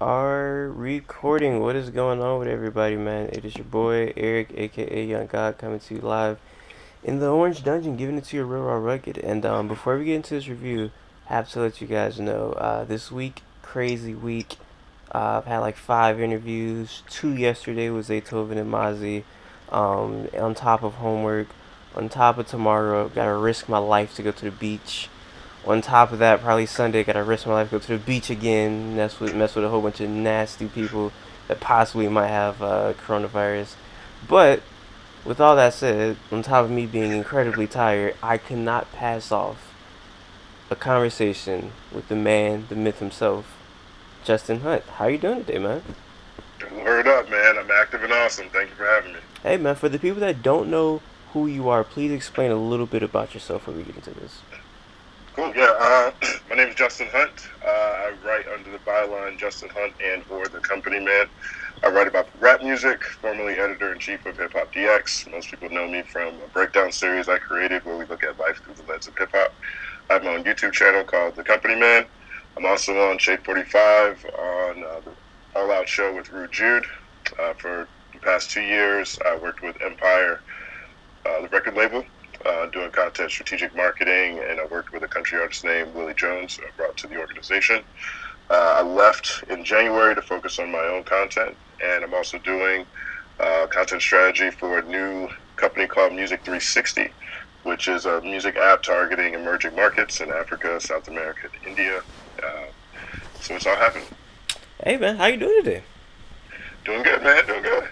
are recording. What is going on with everybody, man? It is your boy Eric, aka Young God, coming to you live in the Orange Dungeon, giving it to you real raw rugged. And before we get into this review, I have to let you guys know this week, crazy week. I've had like 5 interviews. 2 yesterday was Beethoven and Mozzie. On top of homework, on top of tomorrow, gotta risk my life to go to the beach. On top of that, probably Sunday, gotta risk my life, go to the beach again. Mess with a whole bunch of nasty people that possibly might have coronavirus. But with all that said, on top of me being incredibly tired, I cannot pass off a conversation with the man, the myth himself, Justin Hunt. How you doing today, man? Word up, man. I'm active and awesome. Thank you for having me. Hey, man. For the people that don't know who you are, please explain a little bit about yourself before we get into this. Cool. Yeah. My name is Justin Hunt. I write under the byline Justin Hunt and or The Company Man. I write about rap music, formerly editor-in-chief of Hip Hop DX. Most people know me from a breakdown series I created where we look at life through the lens of hip-hop. I have my own YouTube channel called The Company Man. I'm also on Shade 45 on the All Out show with Rude Jude. For the past 2 years, I worked with Empire, the record label, doing content strategic marketing, and I worked with a country artist named Willie Jones, brought to the organization. I left in January to focus on my own content, and I'm also doing content strategy for a new company called Music 360, which is a music app targeting emerging markets in Africa, South America, and India. Uh, so it's all happening. Hey, man. How you doing today? Doing good, man. Doing good.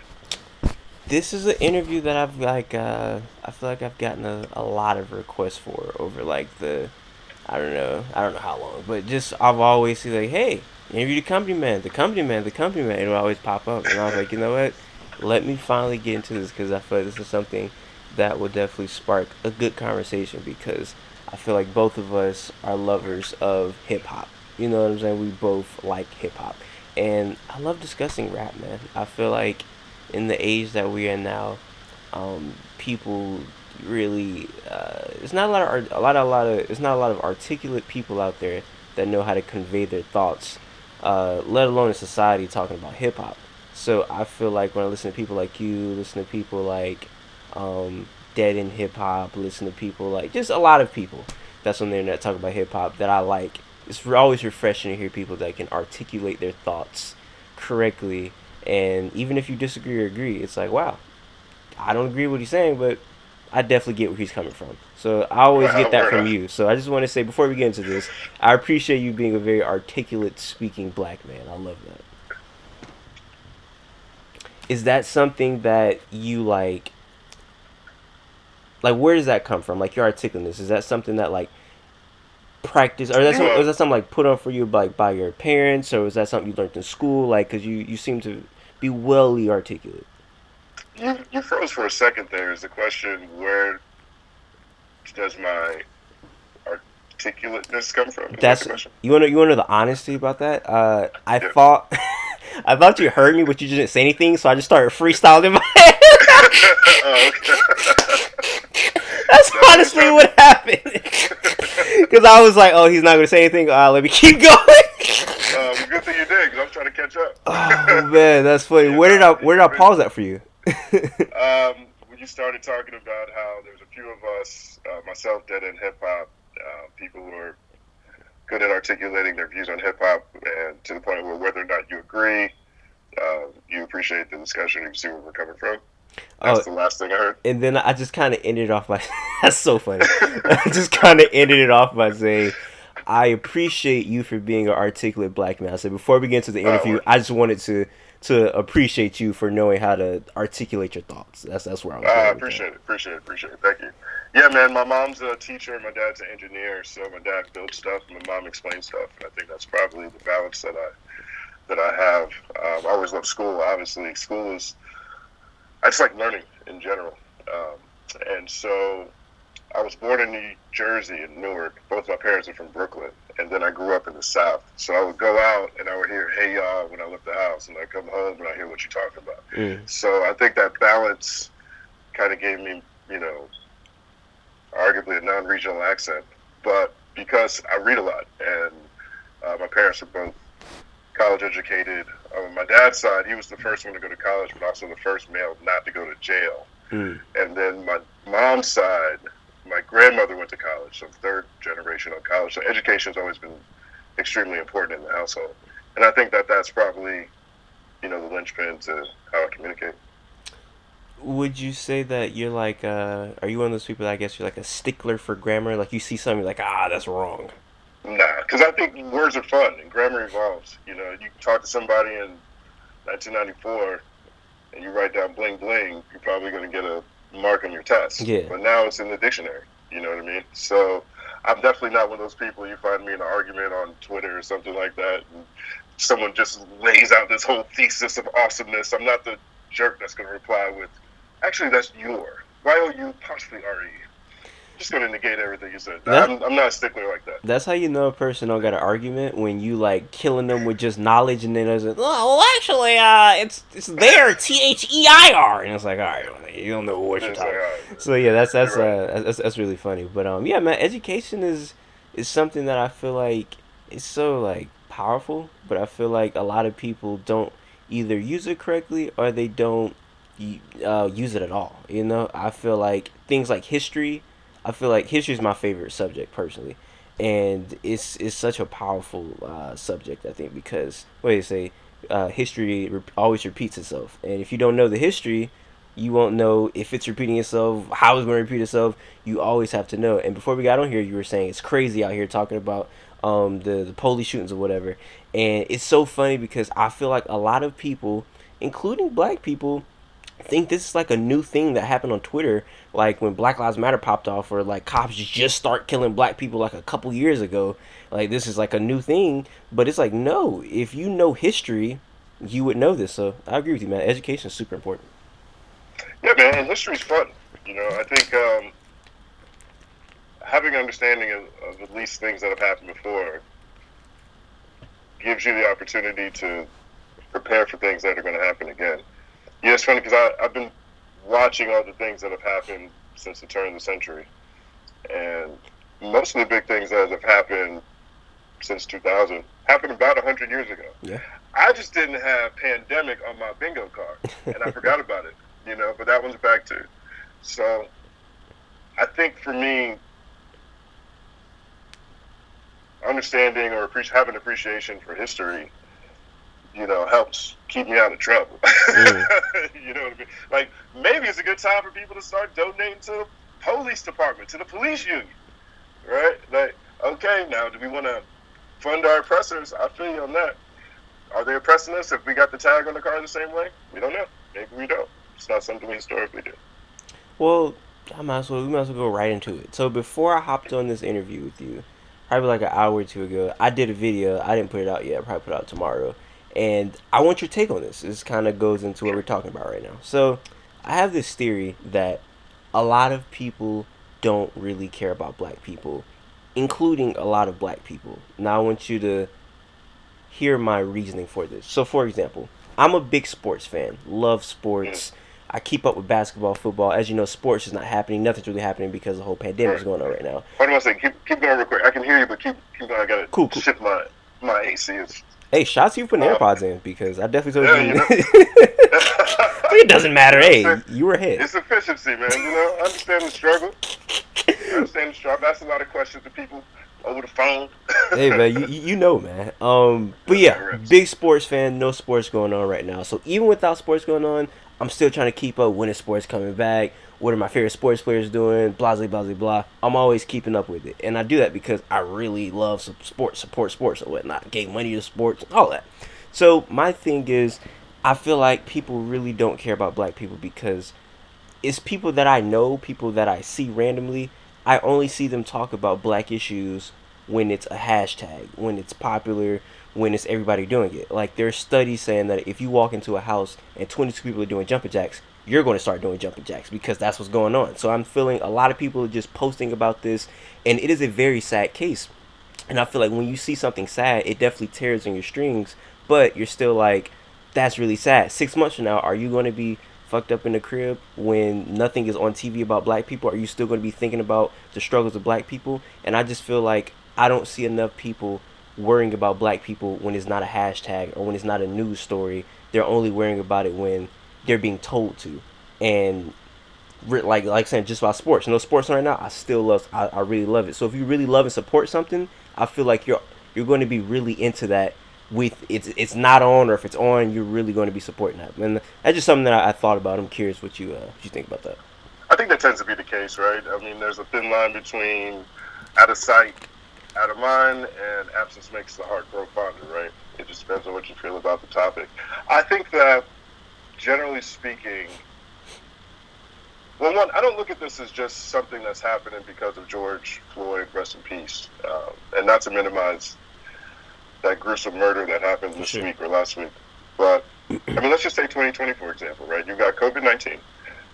This is an interview that I've I feel like I've gotten a lot of requests for over like I don't know how long, but just I've always seen like, hey, interview the company man, the company man, the company man. It'll always pop up, and I was like, you know what? Let me finally get into this because I feel like this is something that will definitely spark a good conversation because I feel like both of us are lovers of hip hop. You know what I'm saying? We both like hip hop, and I love discussing rap, man. I feel like in the age that we're in now, people really it's not a lot of it's not a lot of articulate people out there that know how to convey their thoughts, let alone in society talking about hip hop. So I feel like when I listen to people like you, listen to people like Dead in Hip Hop, listen to people like just a lot of people that's on the internet talk about hip hop that I like. It's always refreshing to hear people that can articulate their thoughts correctly, and even if you disagree or agree, it's like wow, I don't agree with what he's saying, but I definitely get where he's coming from. So I always get that Word from up. you. So I just want to say before we get into this, I appreciate you being a very articulate speaking black man. I love that. Is that something that you like? Like, where does that come from? Like your articulateness. Is that something that like practice, or You is that something like put on for you like by your parents, or is that something you learned in school? Like, cause you seem to be welly articulate. you froze for a second there. Is the question, where does my articulateness come from? Is that the That's question? you want to know the honesty about that? I Yeah. thought I thought you heard me, but you didn't say anything, so I just started freestyling in my head. Oh, okay. That's That's what I'm honestly trying what happened. Because I was like, oh, he's not gonna say anything. Let me keep going. well, good thing you did, because I'm trying to catch up. Oh man, that's funny. Yeah, nah, Where did you're I good. pause that for you? When you started talking about how there's a few of us, myself, dead in hip hop, people who are good at articulating their views on hip hop, and to the point where whether or not you agree, you appreciate the discussion, you see where we're coming from. That's Oh, the last thing I and then I just kind of ended it off by that's so funny. I just kind of ended it off by saying I appreciate you for being an articulate black man. I said before we get into the interview, heard. I just wanted to appreciate you for knowing how to articulate your thoughts. That's where I was going with that. Appreciate it, appreciate it, appreciate it. Thank you. Yeah, man. My mom's a teacher. My dad's an engineer. So my dad builds stuff, and my mom explains stuff. And I think that's probably the balance that I have. I always love school. Obviously, school is. I just like learning in general. Um, and so I was born in New Jersey in Newark. Both my parents are from Brooklyn, and then I grew up in the South. So I would go out and I would hear "Hey y'all" when I left the house, and I come home and I hear what you're talking about. Mm. So I think that balance kind of gave me, you know, arguably a non-regional accent, but because I read a lot and my parents are both college educated. On my dad's side, he was the first one to go to college, but also the first male not to go to jail. Mm. And then my mom's side, my grandmother went to college, so third generation of college. So education's always been extremely important in the household. And I think that that's probably, the linchpin to how I communicate. Would you say that you're like, are you one of those people that I guess you're like a stickler for grammar? Like you see something, you're like, that's wrong. Nah, because I think words are fun and grammar evolves. You talk to somebody in 1994 and you write down bling bling, you're probably going to get a mark on your test. Yeah. But now it's in the dictionary. You know what I mean? So I'm definitely not one of those people you find me in an argument on Twitter or something like that, and someone just lays out this whole thesis of awesomeness. I'm not the jerk that's going to reply with, actually, that's your. Y-O-U, possibly R-E. Just going to negate everything you said. I'm not a stickler like that. That's how you know a person don't got an argument, when you like killing them with just knowledge, and then there's well, actually, it's there, Their, and it's like, all right, you don't know what you're talking. So yeah, that's really funny. But yeah, man, education is something that I feel like is so like powerful, but I feel like a lot of people don't either use it correctly or they don't use it at all. I feel like things like history. I feel like history is my favorite subject personally, and it's such a powerful subject. I think because what do you say, history always repeats itself, and if you don't know the history, you won't know if it's repeating itself, how it's going to repeat itself. You always have to know. And before we got on here, you were saying it's crazy out here talking about the police shootings or whatever, and it's so funny because I feel like a lot of people, including black people, think this is like a new thing that happened on Twitter, like when Black Lives Matter popped off, or like cops just start killing black people like a couple years ago. Like this is like a new thing, but it's like no, if you know history, you would know this. So I agree with you, man. Education is super important. Yeah, man, and history's fun. I think having understanding of at least things that have happened before gives you the opportunity to prepare for things that are going to happen again. Yeah, it's funny because I've been watching all the things that have happened since the turn of the century, and most of the big things that have happened since 2000 happened about 100 years ago. Yeah. I just didn't have pandemic on my bingo card, and I forgot about it, but that one's back too. So I think for me, understanding or having appreciation for history, helps keep me out of trouble. You know what I mean? Like, maybe it's a good time for people to start donating to the police department, to the police union, right? Like, okay, now, do we want to fund our oppressors? I feel you on that. Are they oppressing us if we got the tag on the car the same way? We don't know. Maybe we don't. It's not something we historically do. Well, we might as well go right into it. So before I hopped on this interview with you, probably like an hour or two ago, I did a video. I didn't put it out yet. I'll probably put it out tomorrow. And I want your take on this. This kind of goes into what we're talking about right now. So I have this theory that a lot of people don't really care about black people, including a lot of black people. Now I want you to hear my reasoning for this. So for example, I'm a big sports fan. Love sports. I keep up with basketball, football. As you know, sports is not happening. Nothing's really happening because the whole pandemic is going on right now. Hold on one second. Keep going real quick. I can hear you, but keep going. I gotta cool. shift my AC. Hey, shots you putting AirPods in because I definitely told you. It doesn't matter. Hey, you were ahead. It's efficiency, man. I understand the struggle. I've asked a lot of questions to people over the phone. Hey, man, you know, man. But yeah, big sports fan. No sports going on right now. So even without sports going on, I'm still trying to keep up. When is sports coming back? What are my favorite sports players doing? Blah, blah, blah, blah. I'm always keeping up with it. And I do that because I really love support sports and whatnot. Gave money to sports, all that. So my thing is, I feel like people really don't care about black people because it's people that I know, people that I see randomly. I only see them talk about black issues when it's a hashtag, when it's popular, when it's everybody doing it. Like there's studies saying that if you walk into a house and 22 people are doing jumping jacks, you're going to start doing jumping jacks because that's what's going on. So I'm feeling a lot of people are just posting about this, and it is a very sad case. And I feel like when you see something sad, it definitely tears on your strings, but you're still like, that's really sad. 6 months from now, are you going to be fucked up in the crib when nothing is on TV about black people? Are you still going to be thinking about the struggles of black people? And I just feel like I don't see enough people worrying about black people when it's not a hashtag or when it's not a news story. They're only worrying about it when they're being told to. And like saying just about sports, sports right now, I really love it. So if you really love and support something, I feel like you're going to be really into that. With it's not on, or if it's on, you're really going to be supporting that. And that's just something that I thought about. I'm curious what you think about that. I think that tends to be the case, right? I mean, there's a thin line between out of sight, out of mind, and absence makes the heart grow fonder, right? It just depends on what you feel about the topic. I think that, generally speaking, well, one, I don't look at this as just something that's happening because of George Floyd, rest in peace, and not to minimize that gruesome murder that happened For this sure. week or last week. But, I mean, let's just take 2020, for example, right? You've got COVID-19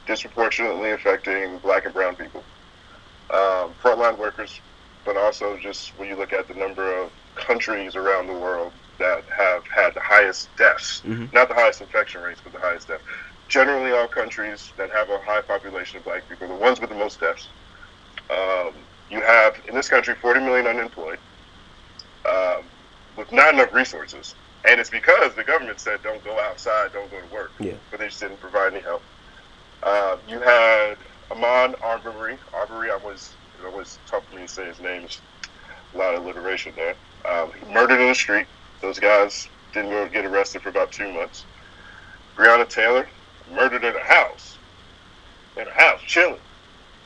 disproportionately affecting black and brown people, frontline workers, but also just when you look at the number of countries around the world that have had the highest deaths, Mm-hmm. not the highest infection rates, but the highest deaths. Generally, all countries that have a high population of black people, the ones with the most deaths. You have, in this country, 40 million unemployed um, with not enough resources. And it's because the government said, don't go outside, don't go to work, Yeah. but they just didn't provide any help. You had Ahmaud Arbery. Arbery, it always tough for me to say his name. It's a lot of alliteration there. He murdered in the street. Those guys didn't go get arrested for about 2 months. Breonna Taylor, murdered in a house, chilling,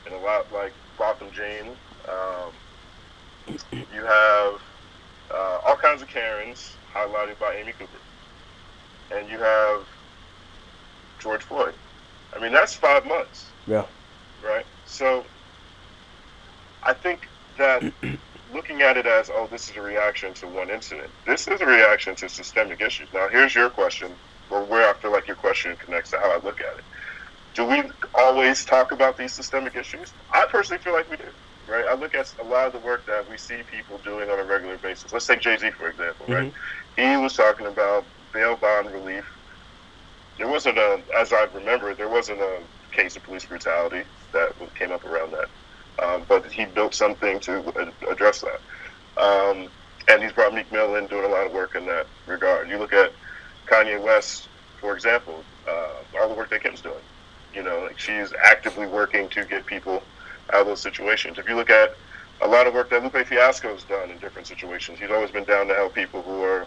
in a lot like Gotham Jane. Um, you have all kinds of Karens highlighted by Amy Cooper, and you have George Floyd. I mean, that's 5 months, Yeah. right? So I think that looking at it as, oh, this is a reaction to one incident, this is a reaction to systemic issues. Now, here's your question, or where I feel like your question connects to how I look at it. Do we always talk about these systemic issues? I personally feel like we do, right? I look at a lot of the work that we see people doing on a regular basis. Let's take Jay-Z, for example, right? Mm-hmm. He was talking about bail bond relief. There wasn't as I remember, there wasn't a case of police brutality that came up around that. But he built something to address that. And he's brought Meek Mill in doing a lot of work in that regard. You look at Kanye West, for example, all the work that Kim's doing. Like she's actively working to get people out of those situations. If you look at a lot of work that Lupe Fiasco's done in different situations, he's always been down to help people who are,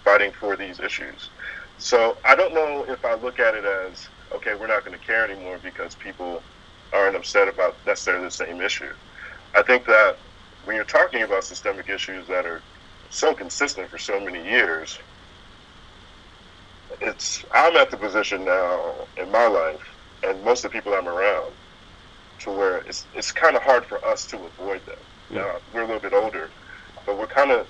fighting for these issues. So I don't know if I look at it as, okay, we're not going to care anymore because people aren't upset about necessarily the same issue. I think that when you're talking about systemic issues that are so consistent for so many years, I'm at the position now in my life, and most of the people I'm around, to where it's kind of hard for us to avoid them. Yeah. Now we're a little bit older, but we're kind of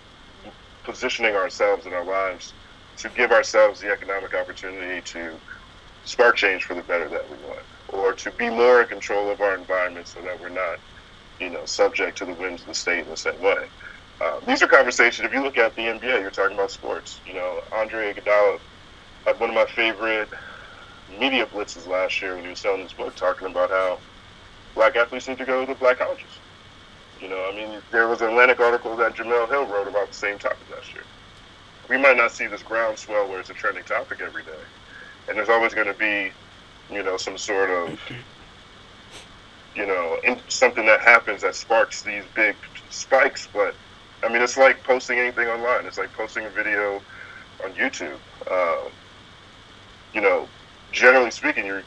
positioning ourselves in our lives to give ourselves the economic opportunity to spark change for the better that we want, or to be more in control of our environment so that we're not, subject to the whims of the state in the same way. These are conversations. If you look at the NBA, you're talking about sports. Andre Iguodala had one of my favorite media blitzes last year when he was selling his book, talking about how black athletes need to go to black colleges. There was an Atlantic article that Jamel Hill wrote about the same topic last year. We might not see this groundswell where it's a trending topic every day, and there's always going to be, some sort of, something that happens that sparks these big spikes. But I mean, it's like posting anything online. It's like posting a video on YouTube. Generally speaking,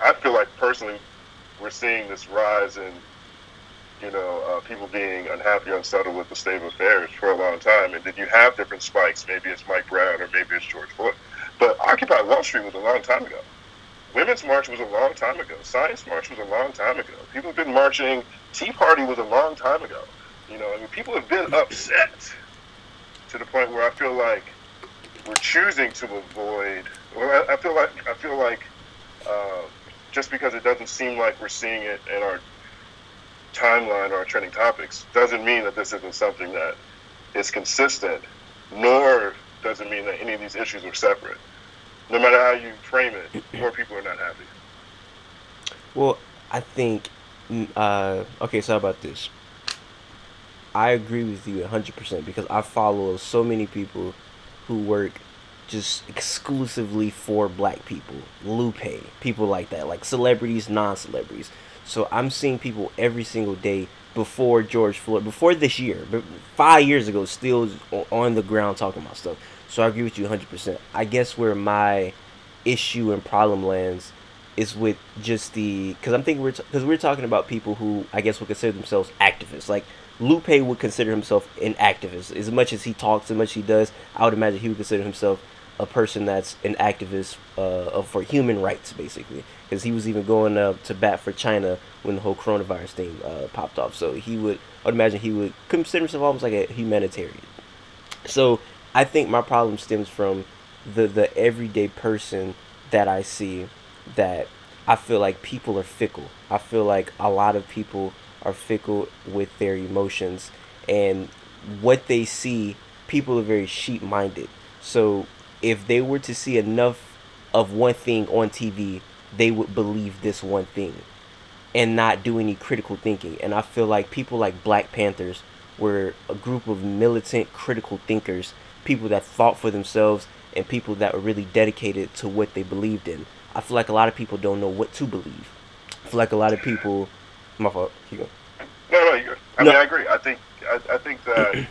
I feel like personally, we're seeing this rise in, people being unhappy or unsettled with the state of affairs for a long time. And then you have different spikes. Maybe it's Mike Brown or maybe it's George Floyd. But Occupy Wall Street was a long time ago. Women's March was a long time ago. Science March was a long time ago. People have been marching. Tea Party was a long time ago. People have been upset to the point where I feel like we're choosing to avoid. Well, I feel like just because it doesn't seem like we're seeing it in our timeline or our trending topics doesn't mean that this isn't something that is consistent, nor does it mean that any of these issues are separate. No matter how you frame it, more people are not happy. Well, I think. Okay, so how about this? I agree with you 100% because I follow so many people who work just exclusively for black people, Lupe, people like that, like celebrities, non-celebrities. So I'm seeing people every single day before George Floyd, before this year, but 5 years ago, still on the ground talking about stuff. So I agree with you 100%. I guess where my issue and problem lands is with just the because I'm thinking because we're talking about people who I guess would consider themselves activists. Like Lupe would consider himself an activist as much as he talks, as much as he does. I would imagine he would consider himself a person that's an activist for human rights, basically, because he was even going to bat for China when the whole coronavirus thing popped off. So I would imagine he would consider himself almost like a humanitarian. So I think my problem stems from the everyday person that I see, that I feel like people are fickle. I feel like a lot of people are fickle with their emotions and what they see. People are very sheep minded. So if they were to see enough of one thing on TV, they would believe this one thing and not do any critical thinking. And I feel like people like Black Panthers were a group of militant critical thinkers, people that fought for themselves and people that were really dedicated to what they believed in. I feel like a lot of people don't know what to believe. I feel like a lot of people. My fault. You go. No, you. I No. mean, I agree. I think that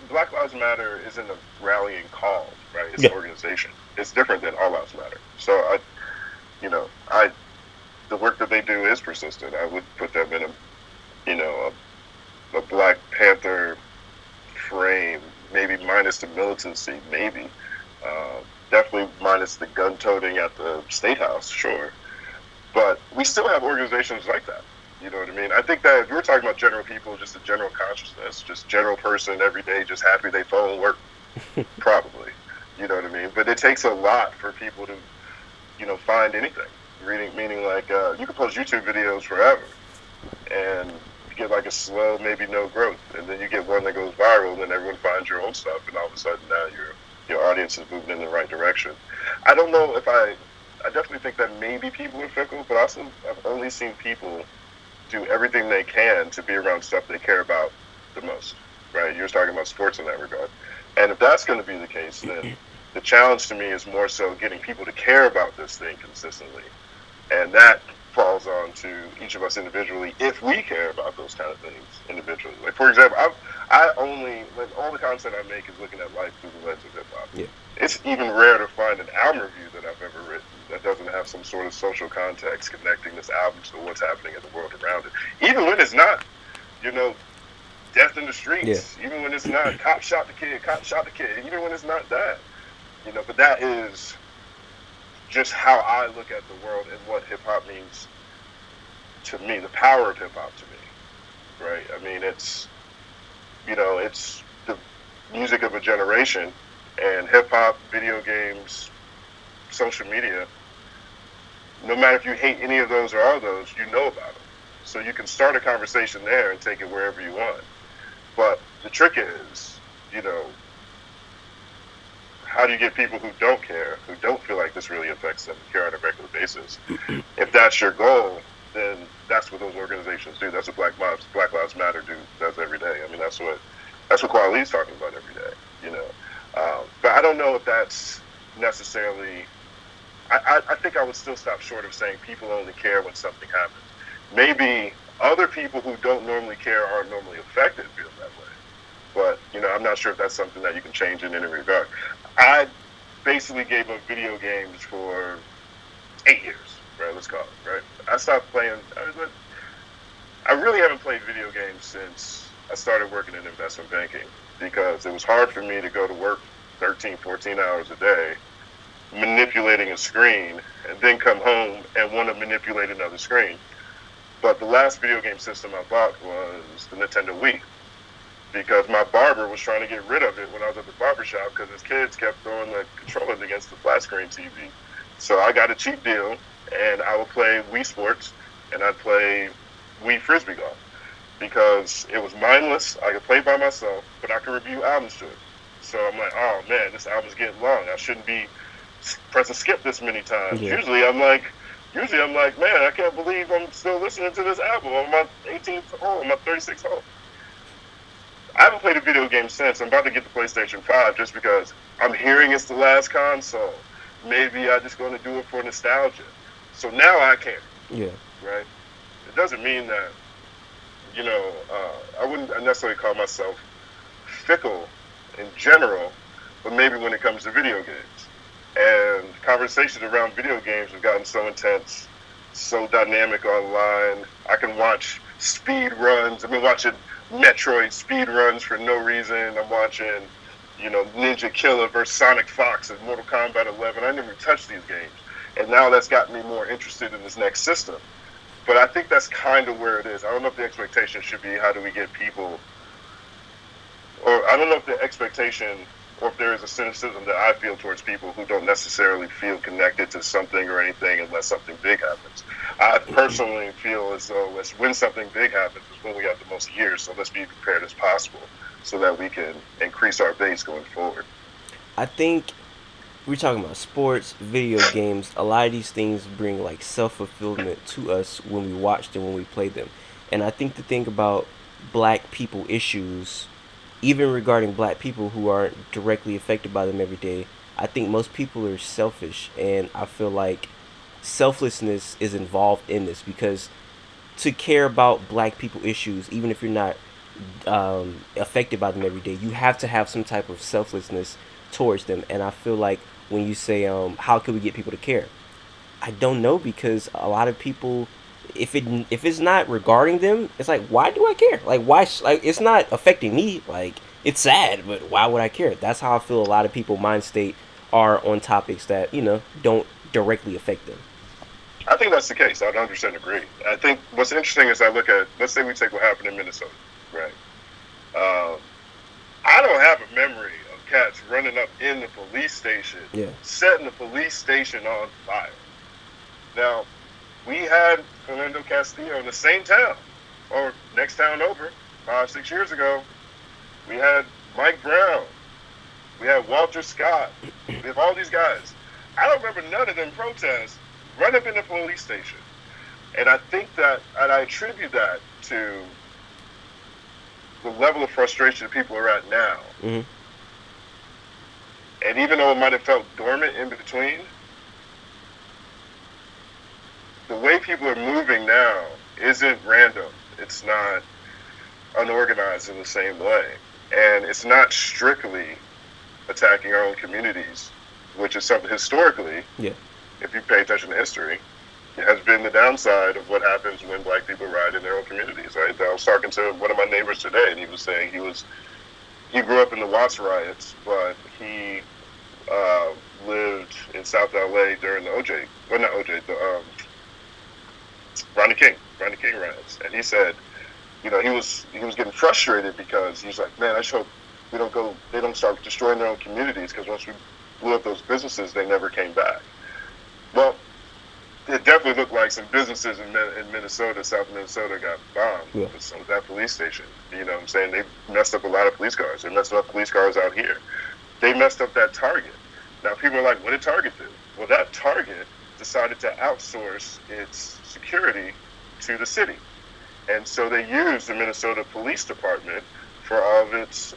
Black Lives Matter isn't a rallying call, right? It's Yeah. an organization. It's different than All Lives Matter. So I the work that they do is persistent. I would put them in a Black Panther frame, maybe minus the militancy, maybe. Definitely minus the gun toting at the State House, sure. But we still have organizations like that. You know what I mean? I think that if we were talking about general people, just a general consciousness, just general person every day, just happy they phone work, probably. You know what I mean? But it takes a lot for people to, find anything. Meaning like you can post YouTube videos forever, and you get like a slow, maybe no growth, and then you get one that goes viral, and then everyone finds your own stuff, and all of a sudden now your audience is moving in the right direction. I don't know if I definitely think that maybe people are fickle, but also I've only seen people do everything they can to be around stuff they care about the most, right? You're talking about sports in that regard. And if that's going to be the case, then the challenge to me is more so getting people to care about this thing consistently. And that falls on to each of us individually if we care about those kind of things individually. Like, for example, I only, like, all the content I make is looking at life through the lens of hip hop. Yeah. It's even rare to find an album review that I've ever written that doesn't have some sort of social context connecting this album to what's happening in the world around it. Even when it's not, death in the streets, even when it's not cop shot the kid, even when it's not that, but that is just how I look at the world and what hip hop means to me, the power of hip hop to me, right? I mean, it's the music of a generation, and hip hop, video games, social media. No matter if you hate any of those or all of those, you know about them. So you can start a conversation there and take it wherever you want. But the trick is, how do you get people who don't care, who don't feel like this really affects them, care on a regular basis? If that's your goal, then that's what those organizations do. That's what Black Lives Matter does every day. I mean, that's what Kwali's talking about every day. But I don't know if that's necessarily. I think I would still stop short of saying people only care when something happens. Maybe other people who don't normally care aren't normally affected feel that way. But, I'm not sure if that's something that you can change in any regard. I basically gave up video games for 8 years, right? Let's call it, right? I stopped playing. I really haven't played video games since I started working in investment banking, because it was hard for me to go to work 13, 14 hours a day manipulating a screen and then come home and want to manipulate another screen. But the last video game system I bought was the Nintendo Wii, because my barber was trying to get rid of it when I was at the barber shop because his kids kept throwing the controllers against the flat screen TV. So I got a cheap deal, and I would play Wii Sports, and I'd play Wii Frisbee Golf, because it was mindless. I could play by myself, but I could review albums to it. So I'm like, oh man, this album's getting long. I shouldn't be pressing skip this many times. Yeah. Usually I'm like, man, I can't believe I'm still listening to this album on my 18th hole, on my 36th hole. I haven't played a video game since. I'm about to get the PlayStation 5 just because I'm hearing it's the last console. Maybe I'm just going to do it for nostalgia. So now I care, Yeah. right? It doesn't mean that, I wouldn't necessarily call myself fickle in general, but maybe when it comes to video games. And conversations around video games have gotten so intense, so dynamic online. I can watch speed runs. I've been watching Metroid speed runs for no reason. I'm watching, Ninja Killer versus Sonic Fox in Mortal Kombat 11. I never touched these games. And now that's gotten me more interested in this next system. But I think that's kind of where it is. I don't know if the expectation should be how do we get people, or I don't know if the expectation or if there is a cynicism that I feel towards people who don't necessarily feel connected to something or anything unless something big happens. I personally feel as though when something big happens is when we have the most years, so let's be prepared as possible so that we can increase our base going forward. I think we're talking about sports, video games. A lot of these things bring like self fulfillment to us when we watch them, when we play them. And I think the thing about black people issues, even regarding black people who aren't directly affected by them every day, I think most people are selfish. And I feel like selflessness is involved in this because to care about black people issues, even if you're not affected by them every day, you have to have some type of selflessness towards them. And I feel like when you say, how can we get people to care? I don't know because a lot of people, if it's not regarding them, it's like, why do I care? Like, why? Like, it's not affecting me. Like, it's sad, but why would I care? That's how I feel. A lot of people mind state are on topics that don't directly affect them. I think that's the case. I 100% agree. I think what's interesting is I look at, let's say we take what happened in Minnesota, right? Um, I don't have a memory of cats running up in the police station, Yeah. setting the police station on fire. Now, we had Fernando Castillo in the same town, or next town over, 5-6 years ago. We had Mike Brown. We had Walter Scott. We have all these guys. I don't remember none of them protests run up in the police station. And I think that, and I attribute that to the level of frustration that people are at now. Mm-hmm. And even though it might have felt dormant in between, the way people are moving now isn't random. It's not unorganized in the same way. And it's not strictly attacking our own communities, which is something historically, Yeah. if you pay attention to history, it has been the downside of what happens when black people riot in their own communities. Right? I was talking to one of my neighbors today, and he was saying he grew up in the Watts riots, but he lived in South LA during the Rodney King riots, and he said, he was getting frustrated because he's like, man, I just hope they don't start destroying their own communities because once we blew up those businesses, they never came back. Well, it definitely looked like some businesses in Minnesota, South Minnesota, got bombed with some of that police station. You know what I'm saying? They messed up a lot of police cars. They messed up police cars out here. They messed up that Target. Now, people are like, what did Target do? Well, that Target decided to outsource its security to the city. And so they used the Minnesota Police Department for all of its,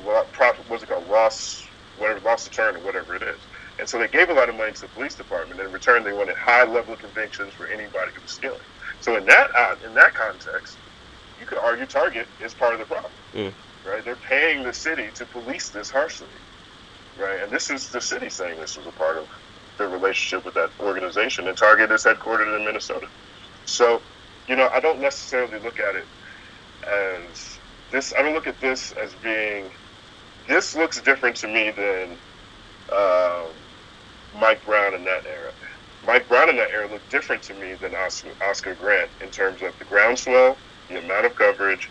what's it called, loss return or whatever it is. And so they gave a lot of money to the police department. And in return, they wanted high level of convictions for anybody who was stealing. So in that context, you could argue Target is part of the problem, right? They're paying the city to police this harshly, right? And this is the city saying this was a part of their relationship with that organization. And Target is headquartered in Minnesota. So, I don't necessarily look at it as this. I don't look at this as being, this looks different to me than Mike Brown in that era. Mike Brown in that era looked different to me than Oscar Grant in terms of the groundswell, the amount of coverage,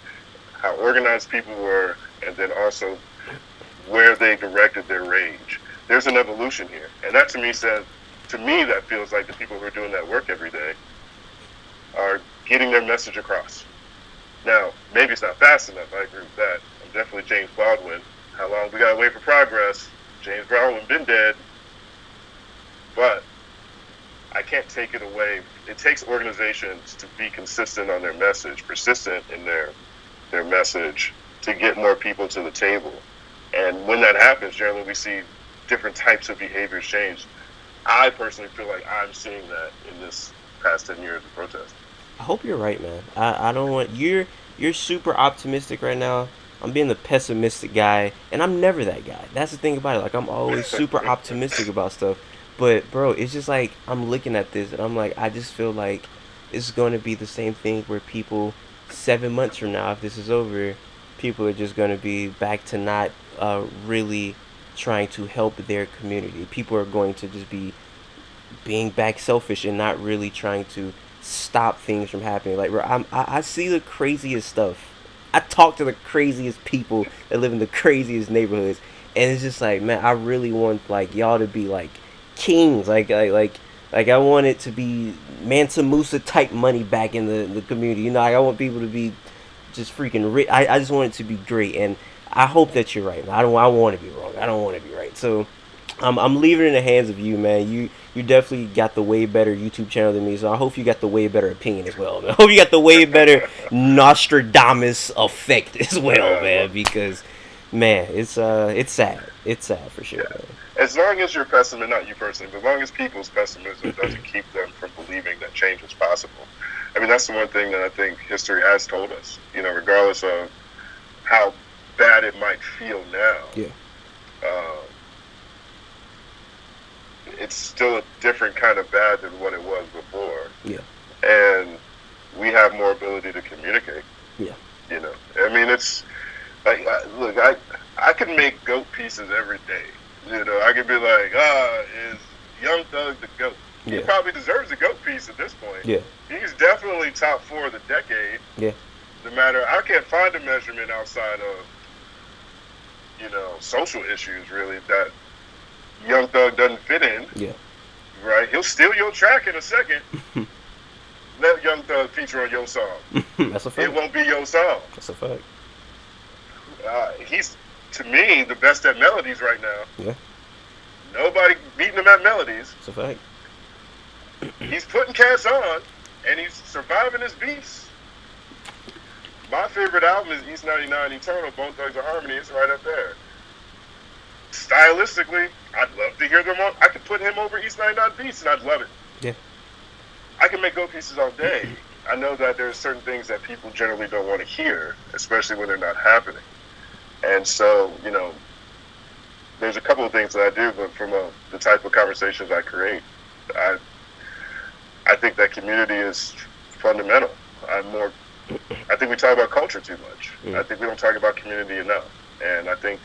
how organized people were, and then also where they directed their rage. There's an evolution here. And that to me that feels like the people who are doing that work every day are getting their message across. Now, maybe it's not fast enough. I agree with that. I'm definitely James Baldwin. How long we gotta wait for progress? James Baldwin been dead. But I can't take it away. It takes organizations to be consistent on their message, persistent in their their message to get more people to the table. And when that happens, generally we see different types of behaviors change. I personally feel like I'm seeing that in this past 10 years of protest. I hope you're right, man. I don't want you're super optimistic right now. I'm being the pessimistic guy, and I'm never that guy. That's the thing about it. Like I'm always super optimistic about stuff, but bro, it's just like I'm looking at this and I'm like, I just feel like it's going to be the same thing where people 7 months from now, if this is over, people are just going to be back to not really trying to help their community. People are going to just be being back selfish and not really trying to stop things from happening. Like, bro, I see the craziest stuff. I talk to the craziest people that live in the craziest neighborhoods, and it's just like, man, I really want like y'all to be like kings, like I want it to be Mansa Musa type money back in the community. You know, like, I want people to be just freaking rich. I just want it to be great, and I hope that you're right. I want to be wrong. I don't want to be right. So I'm leaving it in the hands of you, man. You definitely got the way better YouTube channel than me, so I hope you got the way better opinion as well, man. I hope you got the way better Nostradamus effect as well, man. Well, Because, man, it's sad. It's sad for sure, yeah. man. As long as your pessimism, not you personally, but as long as people's pessimism doesn't keep them from believing that change is possible. I mean, that's the one thing that I think history has told us. You know, regardless of how bad it might feel now, Yeah, um, it's still a different kind of bad than what it was before. yeah, And we have more ability to communicate. yeah. You know, I mean, it's like, look, I can make goat pieces every day. You know, I can be like, is Young Thug the GOAT? He Yeah, probably deserves a GOAT piece at this point. yeah, He's definitely top 4 of the decade. yeah, No matter, I can't find a measurement outside of, you know, social issues really that Young Thug doesn't fit in. yeah. Right? He'll steal your track in a second. Let Young Thug feature on your song. That's a It fact. won't be your song. That's a fact. He's, to me, the best at melodies right now. Yeah, Nobody beating him at melodies. that's a fact. He's putting cats on, and he's surviving his beats. My favorite album is East 99 Eternal, Bone Thugs and Harmony. It's right up there. Stylistically, I'd love to hear them on. I could put him over East 99 beats, and I'd love it. Yeah. I can make go pieces all day. I know that there's certain things that people generally don't want to hear, especially when they're not happening. And so, you know, there's a couple of things that I do, but from the type of conversations I create, I think that community is fundamental. I think we talk about culture too much. I think we don't talk about community enough. And I think,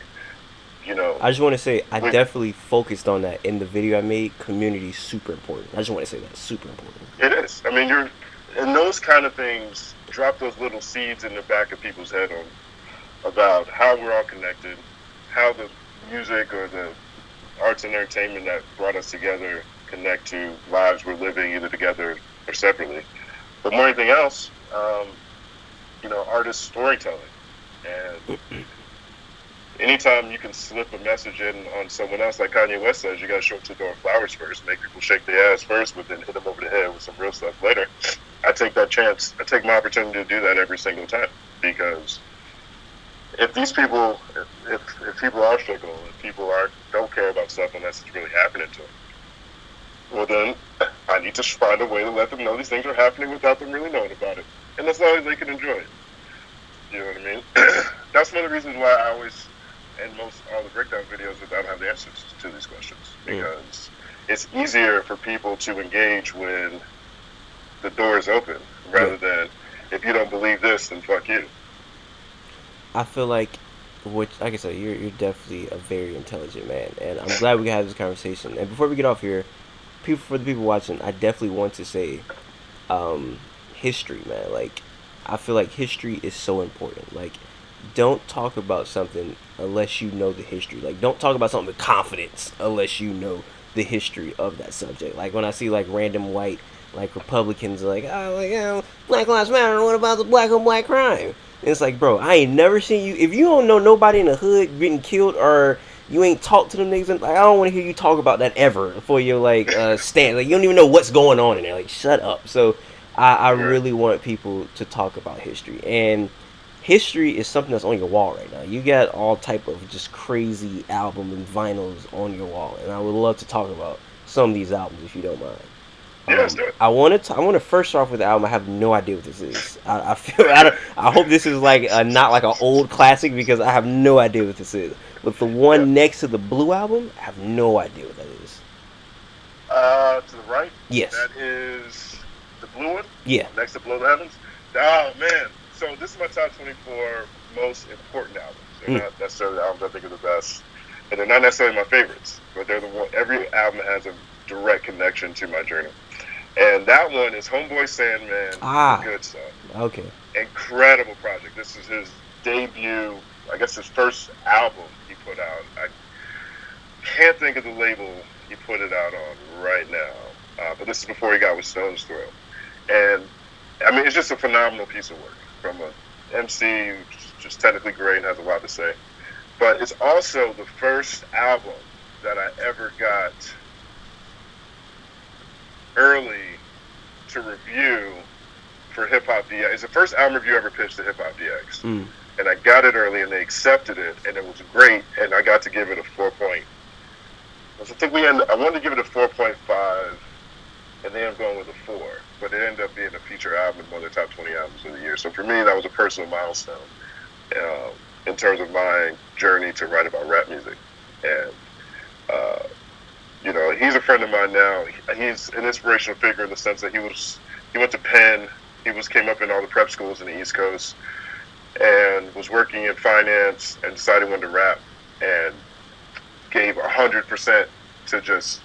you know, I just want to say I definitely focused on that in the video I made. Community is super important. I just want to say that super important. it is. I mean, and those kind of things drop those little seeds in the back of people's head about how we're all connected, how the music or the arts and entertainment that brought us together connect to lives we're living either together or separately. But more than anything else, you know, artist storytelling. And anytime you can slip a message in on someone else, like Kanye West says, you got to show up to the door with flowers first, make people shake their ass first, but then hit them over the head with some real stuff later. I take that chance. I take my opportunity to do that every single time, because if these people, if people are fickle, if people don't care about stuff unless it's really happening to them, well then I need to find a way to let them know these things are happening without them really knowing about it, and that's not as they can enjoy it. You know what I mean? That's one of the reasons why I always, in most all the breakdown videos, I don't have the answers to these questions, because it's easier for people to engage when the door is open, rather than if you don't believe this, then fuck you. I feel like, like I said, you're definitely a very intelligent man, and I'm glad we can have this conversation. And before we get off here, for the people watching, I definitely want to say, history, man. Like, I feel like history is so important. Like, don't talk about something unless you know the history. Like, don't talk about something with confidence unless you know the history of that subject. Like, when I see like random white like Republicans like, oh, like, you know, Black Lives Matter, what about the black on black crime? And it's like, bro, I ain't never seen you. If you don't know nobody in the hood getting killed, or you ain't talked to them niggas, like, I don't want to hear you talk about that ever for your like stand. Like, you don't even know what's going on in there. Like, shut up. So I really want people to talk about history. And history is something that's on your wall right now. You got all type of just crazy album and vinyls on your wall, and I would love to talk about some of these albums if you don't mind. Yeah, let's do it. I want to first start off with the album. I have no idea what this is. I feel I hope this is like not like an old classic because I have no idea what this is. But the Yeah. one next to the Blue album, I have no idea what that is. To the right, Yes. that is the blue one. Yeah. Next to Below the Heavens. Oh man! So this is my top 24 most important albums. They're not necessarily the albums I think are the best, and they're not necessarily my favorites, but they're the one. Every album has a direct connection to my journey, and that one is Homeboy Sandman. Ah. The Good Son. Okay. Incredible project. This is his debut. I guess his first album he put out. I can't think of the label he put it out on right now, but this is before he got with Stone's Throw, and I mean it's just a phenomenal piece of work from a MC who's just technically great and has a lot to say. But it's also the first album that I ever got early to review for Hip Hop DX. It's the first album review I ever pitched to Hip Hop DX. And I got it early and they accepted it and it was great and I got to give it a 4 point. I wanted to give it a 4.5 and then I'm going with a 4. But it ended up being a feature album, one of the top 20 albums of the year. So for me, that was a personal milestone in terms of my journey to write about rap music. And, he's a friend of mine now. He's an inspirational figure in the sense that he went to Penn. He came up in all the prep schools in the East Coast and was working in finance and decided when to rap and gave 100% to just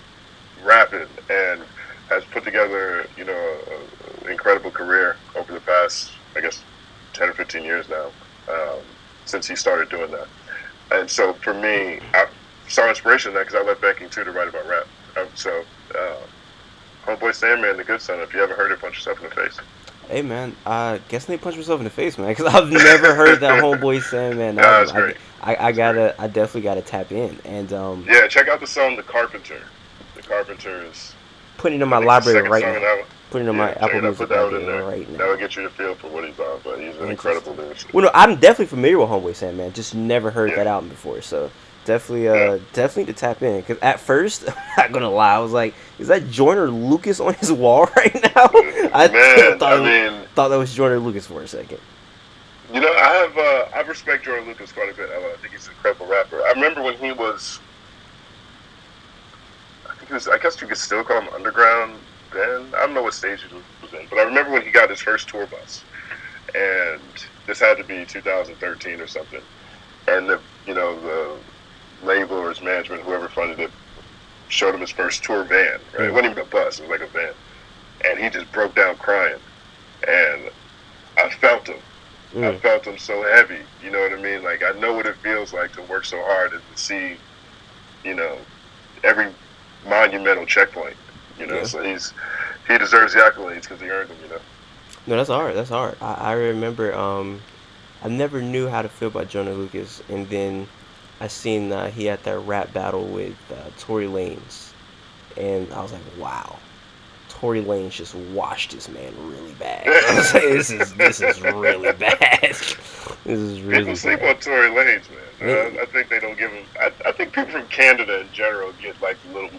rapping and has put together, an incredible career over the past, I guess, 10 or 15 years now, since he started doing that. And so for me, I saw inspiration in that because I left banking too to write about rap. Homeboy Sandman, The Good Son, if you haven't heard it, punch yourself in the face. Hey man, I guess they punch myself in the face, man, because I've never heard that Homeboy Sandman album. That's great. I definitely gotta tap in and yeah, check out the song "The Carpenter." The Carpenter is putting it in my library right now. Out. Putting it in my Apple Music library right now. That would get you to feel for what he's on, but he's an incredible lyricist. Well, no, I'm definitely familiar with Homeboy Sandman, just never heard that album before, so definitely to tap in. Because at first, I'm not gonna lie, I was like, is that Joyner Lucas on his wall right now? I thought that was Joyner Lucas for a second. I respect Joyner Lucas quite a bit. I think he's an incredible rapper. I remember when he was, I guess you could still call him underground then. I don't know what stage he was in, but I remember when he got his first tour bus, and this had to be 2013 or something. And the label or his management, whoever funded it, showed him his first tour van. Right? It wasn't even a bus; it was like a van, and he just broke down crying, and I felt him. I felt him so heavy. You know what I mean? Like I know what it feels like to work so hard and to see, every monumental checkpoint. So he deserves the accolades because he earned them. No, that's hard. That's hard. I remember. I never knew how to feel about Joyner Lucas, and then I seen he had that rap battle with Tory Lanez, and I was like, wow. Tory Lanez just washed this man really bad. I was like, this is really bad. This is really people sleep on Tory Lanez, man. I think they don't give him. I think people from Canada in general get like the little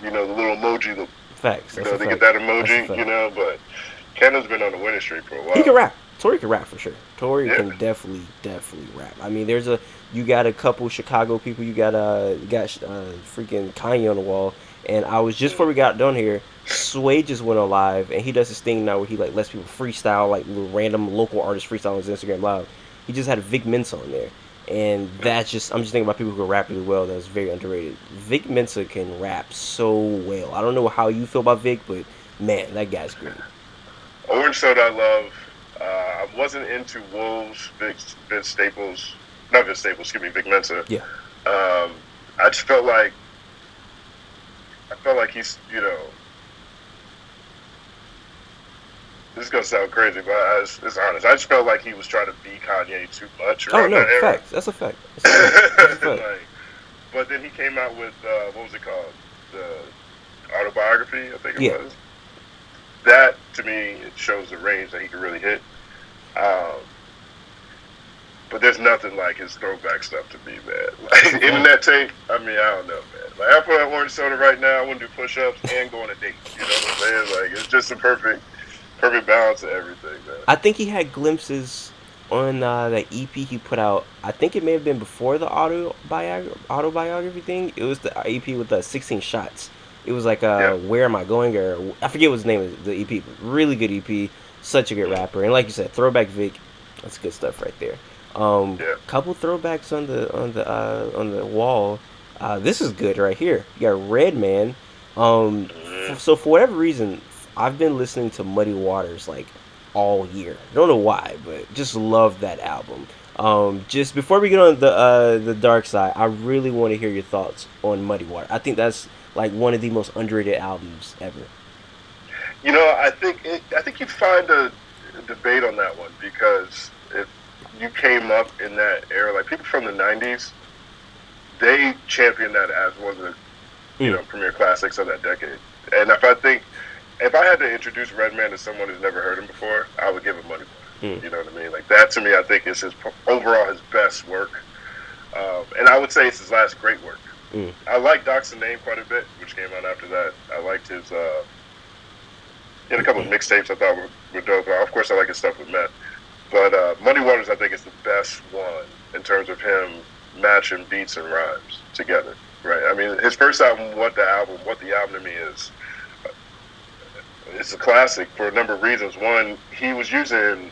emoji. Facts. They get that emoji, but Canada's been on the winning streak for a while. He can rap. Tory can rap for sure. Tory can definitely rap. I mean, you got a couple Chicago people. You got freaking Kanye on the wall. And I was just before we got done here, Sway just went on live, and he does this thing now where he like lets people freestyle, like little random local artists freestyle on his Instagram live. He just had Vic Mensa on there, and I'm just thinking about people who can rap really well. That's very underrated. Vic Mensa can rap so well. I don't know how you feel about Vic, but man, that guy's great. Orange Soda, I love. I wasn't into Wolves, Vic Mensa. Yeah. I just felt like he's, this is gonna sound crazy, but it's honest. I just felt like he was trying to be Kanye too much. Oh no, facts. That's a fact. That's a fact. But then he came out with what was it called? The autobiography, I think it was. That to me, it shows the range that he could really hit. But there's nothing like his throwback stuff to me, man. Like internet tape, I mean, I don't know, man. Like I put on orange soda right now, I want to do push-ups and go on a date. You know what I'm saying? Like it's just a perfect balance of everything, man. I think he had glimpses on that EP he put out. I think it may have been before the autobiography thing. It was the EP with the 16 shots. It was like Yeah. Where Am I Going, or I forget what the name of the EP. Really good EP. Such a good rapper, and like you said, throwback Vic. That's good stuff right there. Yeah. Couple throwbacks on the wall. This is good right here. You got Redman. So for whatever reason, I've been listening to Muddy Waters like all year. I don't know why, but just love that album. Just before we get on the dark side, I really want to hear your thoughts on Muddy Water. I think that's like one of the most underrated albums ever. You know, I think you'd find a debate on that one because if you came up in that era, like people from the '90s, they championed that as one of the premier classics of that decade. And if I had to introduce Redman to someone who's never heard him before, I would give him Money Boy. You know what I mean? Like that to me, I think is his overall his best work, and I would say it's his last great work. I like Doc's Name quite a bit, which came out after that. I liked his. He had a couple of mixtapes I thought were dope. Of course, I like his stuff with Matt. But Muddy Waters, I think, is the best one in terms of him matching beats and rhymes together. Right? I mean, his first album, What the Album to me is, it's a classic for a number of reasons. One, he was using,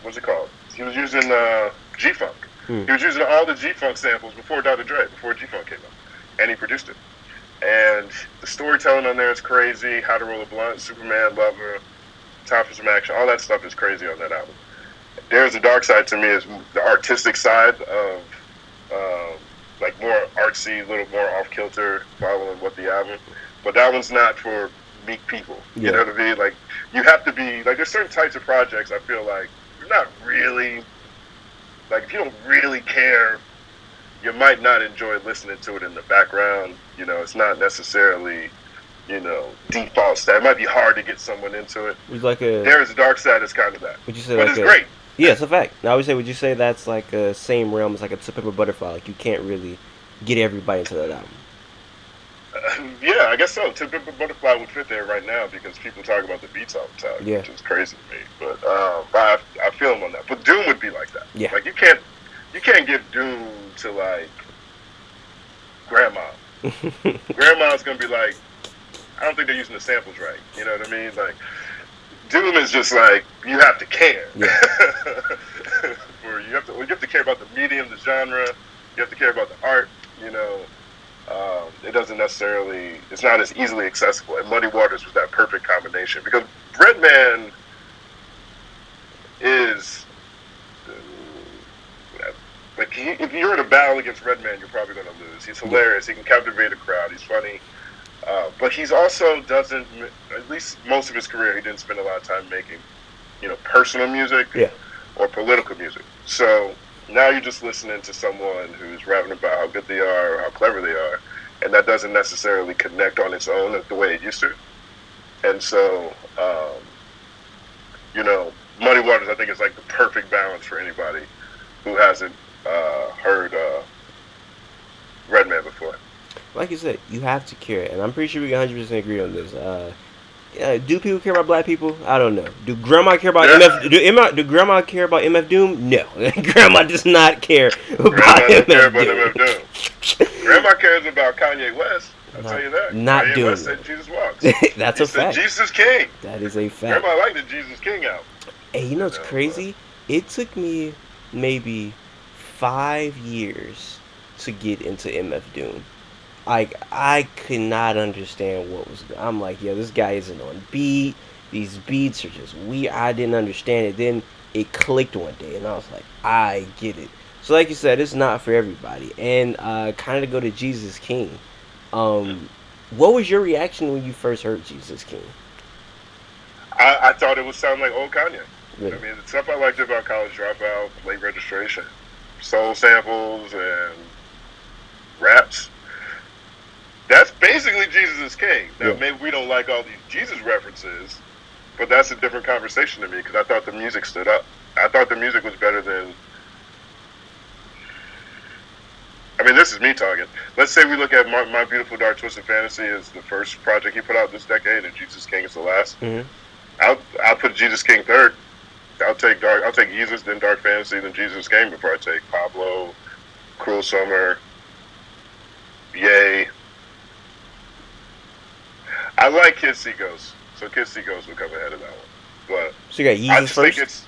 what's it called? He was using G-Funk. He was using all the G-Funk samples before Dr. Dre, before G-Funk came out. And he produced it. And the storytelling on there is crazy. How to Roll a Blunt, Superman, Lover, Time for Some Action, all that stuff is crazy on that album. There's a Dark Side to me is the artistic side of like more artsy, a little more off kilter, following what the album. But that one's not for meek people. You know what I mean? Like you have to be like there's certain types of projects I feel like you're not really like if you don't really care, you might not enjoy listening to it in the background. You know, it's not necessarily, default stat. It might be hard to get someone into it. It's like There's a Dark Side that's kind of that. Would you say but like it's great. Yeah, it's a fact. Now, would you say that's like a same realm as like a To Pimp a Butterfly? Like you can't really get everybody into that album. Yeah, I guess so. To Pimp a Butterfly would fit there right now because people talk about the beats all the time, which is crazy to me. But I feel him on that. But Doom would be like that. Yeah. Like you can't give Doom to like Grandma. Grandma's gonna be like, I don't think they're using the samples right. You know what I mean? Like Doom is just like you have to care. Yeah. You have to care about the medium, the genre. You have to care about the art. It doesn't necessarily. It's not as easily accessible. And Muddy Waters was that perfect combination because Redman is like if you're in a battle against Redman, you're probably going to lose. He's hilarious. He can captivate a crowd. He's funny. But he's also doesn't, at least most of his career, he didn't spend a lot of time making, personal music or political music. So now you're just listening to someone who's rapping about how good they are or how clever they are, and that doesn't necessarily connect on its own the way it used to. And so, Muddy Waters, I think, is like the perfect balance for anybody who hasn't heard Redman before. Like you said, you have to care, and I'm pretty sure we can 100% agree on this. Do people care about black people? I don't know. Do Grandma care about MF? Do Grandma care about MF Doom? No, Grandma does not care about MF Doom. Grandma cares about Kanye West. I'll tell you that. Not Kanye Doom. West said Jesus walks. That's a fact. Jesus King. That is a fact. Grandma liked the Jesus King album. Hey, you know what's crazy? It took me maybe 5 years to get into MF Doom. Like, I could not understand what was going on. I'm like, this guy isn't on beat. These beats are just weird. I didn't understand it. Then it clicked one day, and I was like, I get it. So like you said, it's not for everybody. And kind of to go to Jesus King. What was your reaction when you first heard Jesus King? I thought it would sound like old Kanye. Really? I mean, the stuff I liked about College Dropout, Late Registration, soul samples, and raps. That's basically Jesus is King. Now, maybe we don't like all these Jesus references, But that's a different conversation to me because I thought the music stood up. I thought the music was better than. I mean, this is me talking. Let's say we look at My Beautiful Dark Twisted Fantasy as the first project he put out this decade, and Jesus King is the last. Mm-hmm. I'll put Jesus King third. I'll take Jesus, then Dark Fantasy, then Jesus King before I take Pablo, Cruel Summer, Yay. I like Kids See Ghosts, so Kids See Ghosts would come ahead of that one. But So you got I Yeezus just first? think it's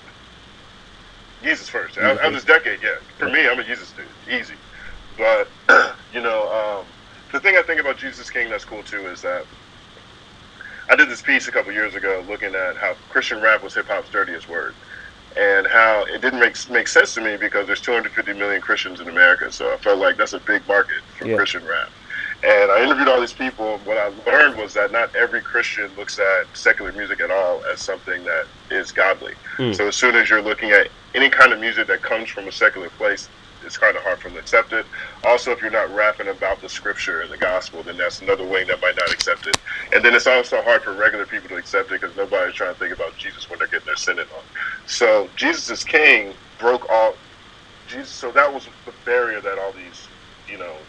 Jesus first. Yeezus Out of this decade, yeah. For me, I'm a Jesus dude. Easy. But, the thing I think about Jesus King that's cool too is that I did this piece a couple years ago looking at how Christian rap was hip-hop's dirtiest word. And how it didn't make sense to me because there's 250 million Christians in America. So I felt like that's a big market for Christian rap. And I interviewed all these people. What I learned was that not every Christian looks at secular music at all as something that is godly. So as soon as you're looking at any kind of music that comes from a secular place, it's kind of hard for them to accept it. Also, if you're not rapping about the scripture and the gospel, then that's another wing that might not accept it. And then it's also hard for regular people to accept it because nobody's trying to think about Jesus when they're getting their sinning on. So Jesus is King broke all Jesus. So that was the barrier that all these,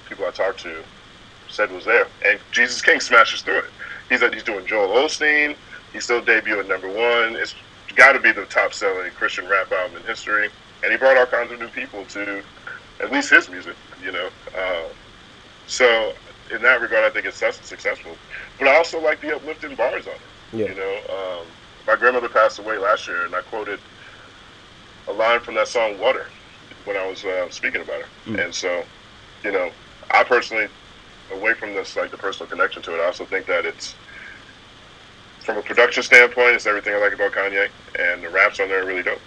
people I talked to said was there. And Jesus King smashes through it. He's doing Joel Osteen. He's still debuting at #1. It's got to be the top-selling Christian rap album in history. And he brought all kinds of new people to at least his music, So in that regard, I think it's successful. But I also like the uplifting bars on it. Yeah. My grandmother passed away last year, and I quoted a line from that song "Water" when I was speaking about her. And so, I personally, away from this, like the personal connection to it, I also think that it's, from a production standpoint, it's everything I like about Kanye, and the raps on there are really dope.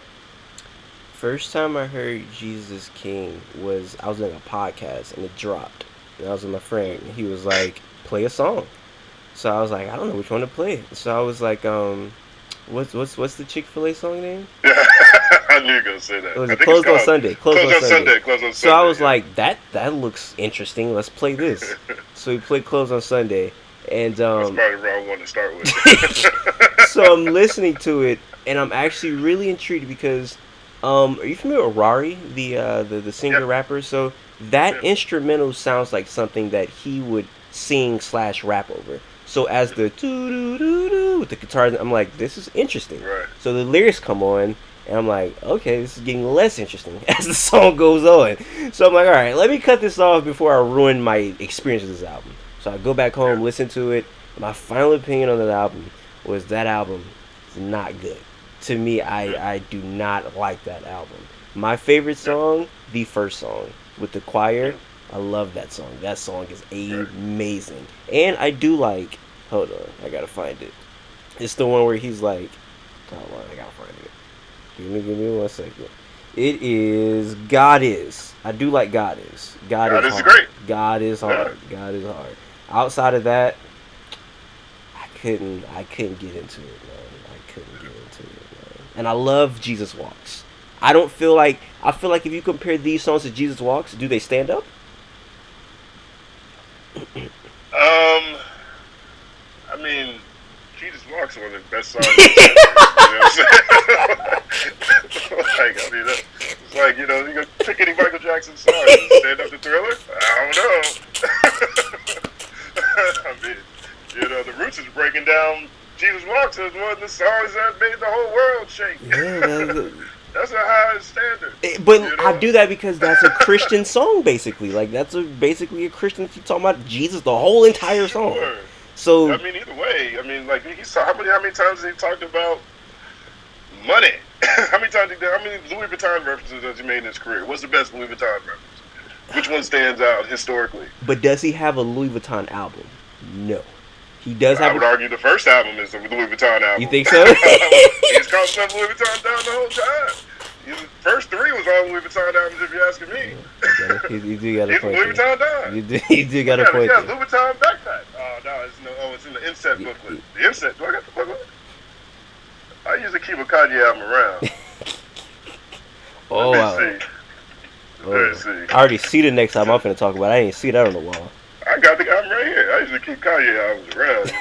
First time I heard Jesus King was I was in a podcast and it dropped. And I was with my friend. And he was like, "Play a song." So I was like, "I don't know which one to play." So I was like, "What's the Chick-fil-A song name?" I knew you were gonna say that. It was Closed on Sunday. Closed on Sunday. Closed on Sunday. So I was like, that looks interesting. Let's play this. So we played Closed on Sunday, and that's probably the wrong one to start with. So I'm listening to it, and I'm actually really intrigued because, are you familiar with Rari, the singer rapper? So that instrumental sounds like something that he would sing/rap over. So as the doo-doo-doo-doo with the guitars, I'm like, this is interesting. Right. So the lyrics come on, and I'm like, okay, this is getting less interesting as the song goes on. So I'm like, all right, let me cut this off before I ruin my experience with this album. So I go back home, listen to it. My final opinion on that album was that album is not good. To me, I do not like that album. My favorite song, the first song with the choir. I love that song. That song is amazing. And I do like, hold on, I gotta find it. It's the one where he's like, hold on, I gotta find it. Give me 1 second. It is God Is. I do like God Is. God is hard. Great. God is hard. God is hard. Outside of that, I couldn't get into it, man. I couldn't get into it, man. And I love Jesus Walks. I feel like if you compare these songs to Jesus Walks, do they stand up? I mean, Jesus Walks is one of the best songs. You know what I'm saying? It's like, you go pick any Michael Jackson song. Stand up to Thriller? I don't know. I mean, the Roots is breaking down Jesus Walks as one of the songs that made the whole world shake. Yeah, that's a high standard. But I do that because that's a Christian song, basically. Like, that's basically a Christian. You're talking about Jesus the whole entire song. So I mean, either way, like how many times has he talked about money? how many Louis Vuitton references has he made in his career? What's the best Louis Vuitton reference? Which one stands out historically? But does he have a Louis Vuitton album? No. He does have. I would argue the first album is the Louis Vuitton album. You think so? He's called himself Louis Vuitton down the whole time. The first 3 was all Louis Vuitton albums, if you're asking me. You do got a point. Louis Vuitton down. You do got a point. Yeah, Louis Vuitton backpack. It's in the inset booklet. The inset. Do I got the booklet? I usually keep a Kanye album around. Let me see. Let's see. I already see the next album I'm finna talk about. I ain't see that on the wall. I got the album right here. I usually keep Kanye albums around.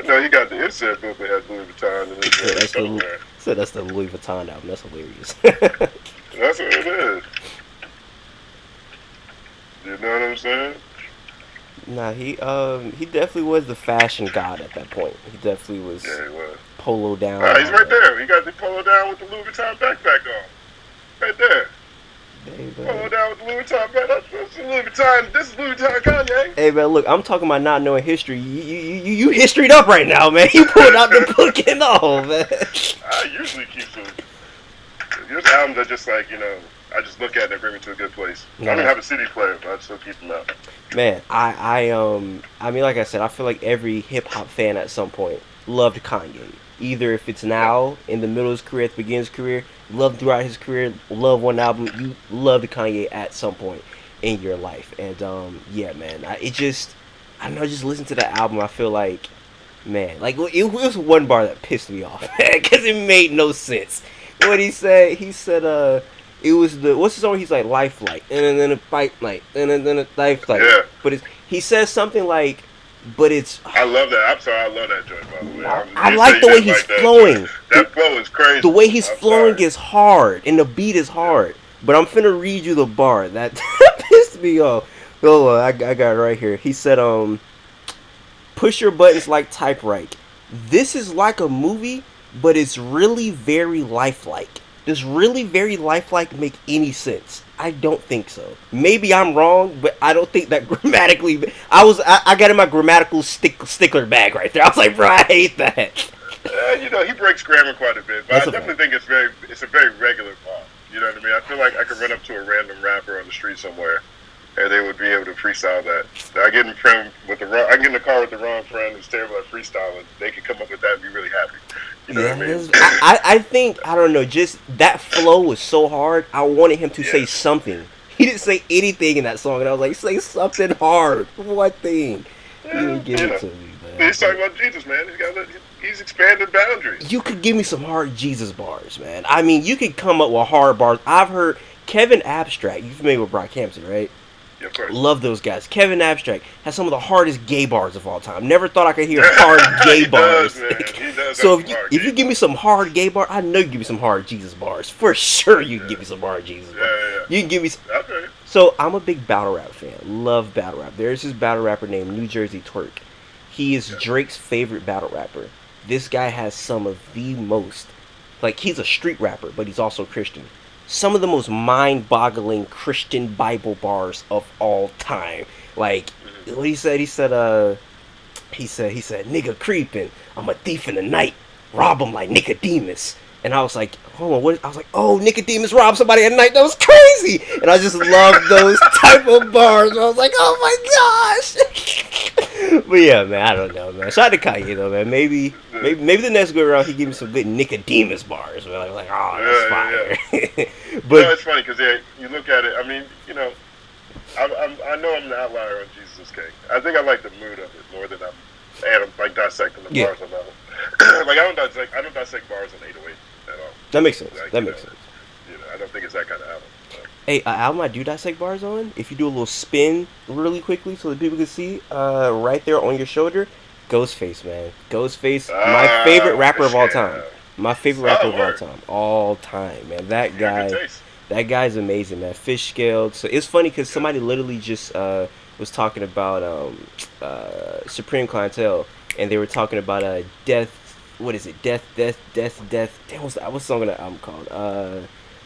No, he got the insert book that had Louis Vuitton in So it that's the somewhere. that's the Louis Vuitton album. That's hilarious. That's what it is. You know what I'm saying? Nah, he definitely was the fashion god at that point. He definitely was Yeah, he was. polo down, Ah, he's all right that. there. He got the polo down with the Louis Vuitton backpack on. Right there. Hey Polo man. down with the Louis Vuitton backpack. That's Louis Vuitton. This is Louis Vuitton Kanye. Hey man, look, I'm talking about not knowing history. You historied up right now, man. You pulled out the book and all, man. I usually keep some. There's albums that just like, I just look at it and bring me to a good place. I don't even have a CD player, but I still keep them out. Man, I mean, like I said, I feel like every hip hop fan at some point loved Kanye. Either if it's Yeah. now in the middle of his career, at the beginning of his career, loved throughout his career, love one album, you loved Kanye at some point in your life. And yeah, man, I don't know, just listen to the album. I feel like, man, like it was one bar that pissed me off because it made no sense. What he said, it was the what's the song? He's like lifelike, and then a fight like, and then a lifelike. Yeah. But he says something like, but it's. I love that. I'm sorry, I love that joint, by the way. I You like say the way shit he's like that. flowing. That flow is crazy. The way he's I'm flowing sorry. is hard, and the beat is hard. But I'm finna read you the bar that pissed me off. Oh, I got it right here. He said, push your buttons like typewrite. This is like a movie, but it's really very lifelike. Does really very lifelike make any sense? I don't think so. Maybe I'm wrong, but I don't think that grammatically. I got in my grammatical stickler bag right there. I was like, bro, I hate that. He breaks grammar quite a bit, but That's I a definitely fact. think it's a very regular bar. You know what I mean? I feel like I could run up to a random rapper on the street somewhere, and they would be able to freestyle that. I get in the car with the wrong friend who's terrible at freestyling. They could come up with that and be really happy. You know what I mean? I think I don't know. Just that flow was so hard. I wanted him to say Yeah. something. He didn't say anything in that song, and I was like, say something hard. What thing? He didn't give it to me, man. He's talking about Jesus, man. He's expanded boundaries. You could give me some hard Jesus bars, man. I mean, you could come up with hard bars. I've heard Kevin Abstract. You familiar with Brockhampton, right? Yeah, of course. Love those guys. Kevin Abstract has some of the hardest gay bars of all time. Never thought I could hear hard gay bars. Does, man. He does So have some hard if you gay give me some hard gay bar, I know you give me some hard Jesus bars. For sure you can give me some hard Jesus bars. Yeah. You can give me Okay. So I'm a big battle rap fan. Love battle rap. There's this battle rapper named New Jersey Twerk. He is Drake's favorite battle rapper. This guy has some of the most, like, he's a street rapper, but he's also Christian. Some of the most mind-boggling Christian Bible bars of all time. Like, what he said, he said, nigga creeping, I'm a thief in the night, rob him like Nicodemus. And I was like, hold on, what? I was like, oh, Nicodemus robbed somebody at night. That was crazy. And I just love those type of bars. I was like, oh my gosh. But yeah, man, I don't know, man. Shout out to Kanye though, man. Maybe the next go around he give me some good Nicodemus bars. Man. I was like, oh, that's fire. But it's funny because you look at it. I mean, I know I'm an outlier on Jesus King. I think I like the mood of it more than I'm like dissecting the bars on that one. Like I don't dissect bars on 808 at all. That makes sense. Like, that makes sense. I don't think it's that kind of album. So. Hey, an album I do dissect bars on, if you do a little spin really quickly so that people can see, right there on your shoulder, Ghostface, man. Ghostface, my favorite rapper of all time. My favorite rapper of all time. All time, man. That guy's amazing, man. Fish scaled. So it's funny because somebody literally just was talking about Supreme Clientele, and they were talking about Death. What is it? Death. Damn, what's the song on that album called?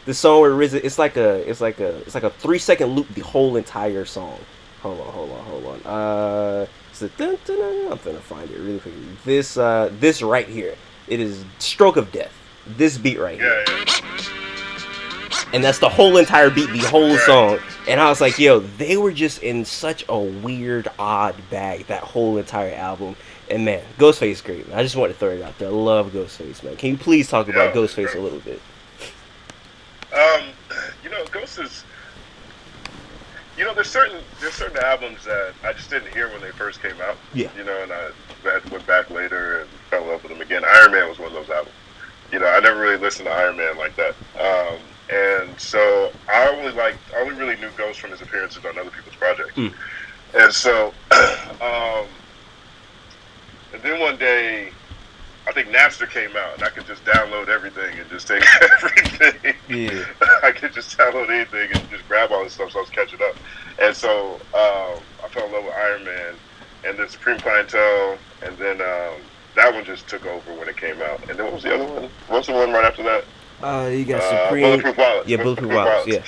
The song where RZA, it's like a 3-second loop. The whole entire song. Hold on. I'm gonna find it really quickly. This right here. It is Stroke of Death. This beat right here. And that's the whole entire beat, the whole song. And I was like, yo, they were just in such a weird, odd bag, that whole entire album. And man, Ghostface is great, man. I just wanted to throw it out there. I love Ghostface, man. Can you please talk about Ghostface a little bit? Ghost is. There's certain albums that I just didn't hear when they first came out. Yeah. And I went back later and fell in love with them again. Ironman was one of those albums. I never really listened to Ironman like that. And so I only really knew Ghost from his appearances on other people's projects. And so, And then one day, I think Napster came out, and I could just download everything and just take everything. Yeah. I could just download anything and just grab all this stuff. So I was catching up, and so I fell in love with Ironman, and then Supreme Clientele, and then that one just took over when it came out. And then what was the other one? What was the one right after that? You got Supreme. Bulletproof Violence. Yeah, Bulletproof Violence. Yeah.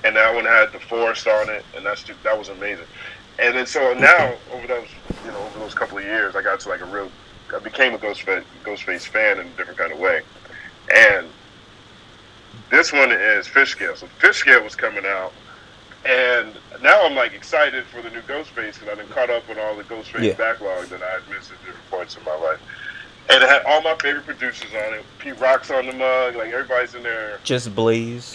And that one had the Forest on it, and that was amazing. And then so now over those couple of years, I got to I became a Ghostface fan in a different kind of way. And this one is Fish Scale. So Fish Scale was coming out, and now I'm like excited for the new Ghostface because I've been caught up on all the Ghostface backlog that I had missed at different points in my life. And it had all my favorite producers on it. Pete Rock's on the mug, like everybody's in there. Just Blaze.